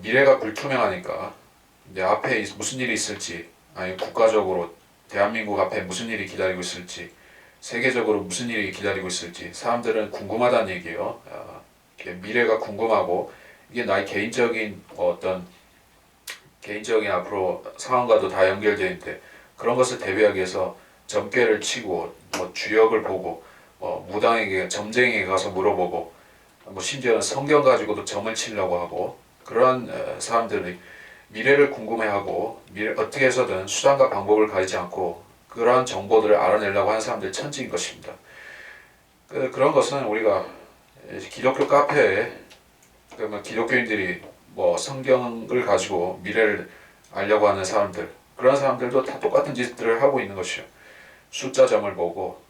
미래가 불투명하니까 이제 앞에 무슨 일이 있을지, 아니 국가적으로 대한민국 앞에 무슨 일이 기다리고 있을지, 세계적으로 무슨 일이 기다리고 있을지 사람들은 궁금하다는 얘기예요. 미래가 궁금하고 이게 나의 개인적인 개인적인 앞으로 상황과도 다 연결되어 있는데 그런 것을 대비하기 위해서 점괘를 치고 뭐 주역을 보고 무당에게 점쟁이에게 가서 물어보고 뭐 심지어는 성경 가지고도 점을 치려고 하고 그러한 사람들이 미래를 궁금해하고 어떻게 해서든 수단과 방법을 가리지 않고 그러한 정보들을 알아내려고 하는 사람들 천지인 것입니다. 그런 것은 우리가 기독교 카페에 기독교인들이 뭐 성경을 가지고 미래를 알려고 하는 사람들 그런 사람들도 다 똑같은 짓들을 하고 있는 것이요. 숫자점을 보고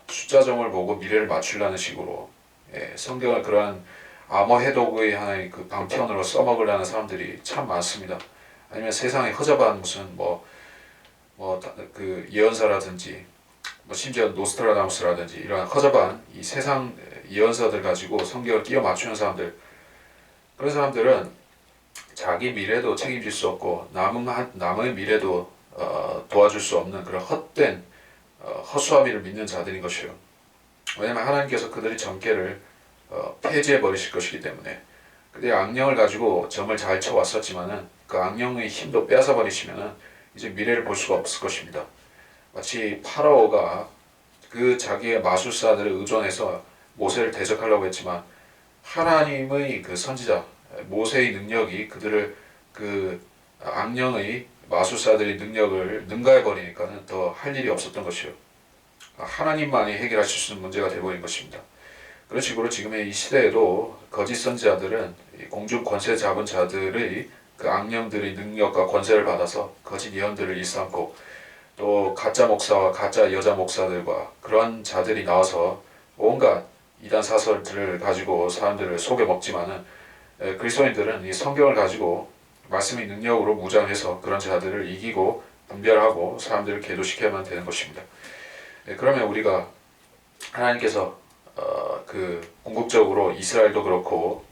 숫자점을 보고 미래를 맞추려는 식으로 성경을 그러한 암호 해독의 하나의 그 방편으로 써먹으려는 사람들이 참 많습니다. 아니면 세상에 허접한 무슨 그 예언서라든지 심지어 노스트라다무스라든지 이런 허접한 이 세상 예언서들 가지고 성경을 끼워 맞추는 사람들 그런 사람들은 자기 미래도 책임질 수 없고 남의 미래도 도와줄 수 없는 그런 헛된 허수아비를 믿는 자들인 것이요. 왜냐하면 하나님께서 그들의 점괘를 폐지해 버리실 것이기 때문에 그들이 악령을 가지고 점을 잘 쳐왔었지만은 그 악령의 힘도 빼앗아 버리시면은 이제 미래를 볼 수가 없을 것입니다. 마치 파라오가 그 자기의 마술사들을 의존해서 모세를 대적하려고 했지만 하나님의 그 선지자 모세의 능력이 그들을 그 악령의 마술사들의 능력을 능가해 버리니까는 더 할 일이 없었던 것이요. 하나님만이 해결하실 수 있는 문제가 되어버린 것입니다. 그런 식으로 지금의 이 시대에도 거짓 선지자들은 공중 권세 잡은 자들의 그 악령들의 능력과 권세를 받아서 거짓 예언들을 일삼고 또 가짜 목사와 가짜 여자 목사들과 그런 자들이 나와서 온갖 이단 사설들을 가지고 사람들을 속여 먹지만은 그리스도인들은 이 성경을 가지고 말씀의 능력으로 무장해서 그런 자들을 이기고 분별하고 사람들을 계도시켜야만 되는 것입니다. 그러면 우리가 하나님께서 그 궁극적으로 이스라엘도 그렇고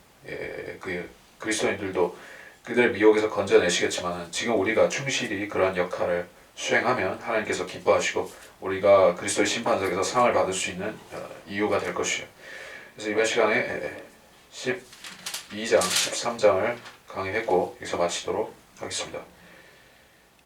그 그리스도인들도 그들의 미혹에서 건져내시겠지만 지금 우리가 충실히 그러한 역할을 수행하면 하나님께서 기뻐하시고 우리가 그리스도의 심판석에서 상을 받을 수 있는 이유가 될 것이요. 그래서 이번 시간에 12장, 13장을 강의했고 여기서 마치도록 하겠습니다.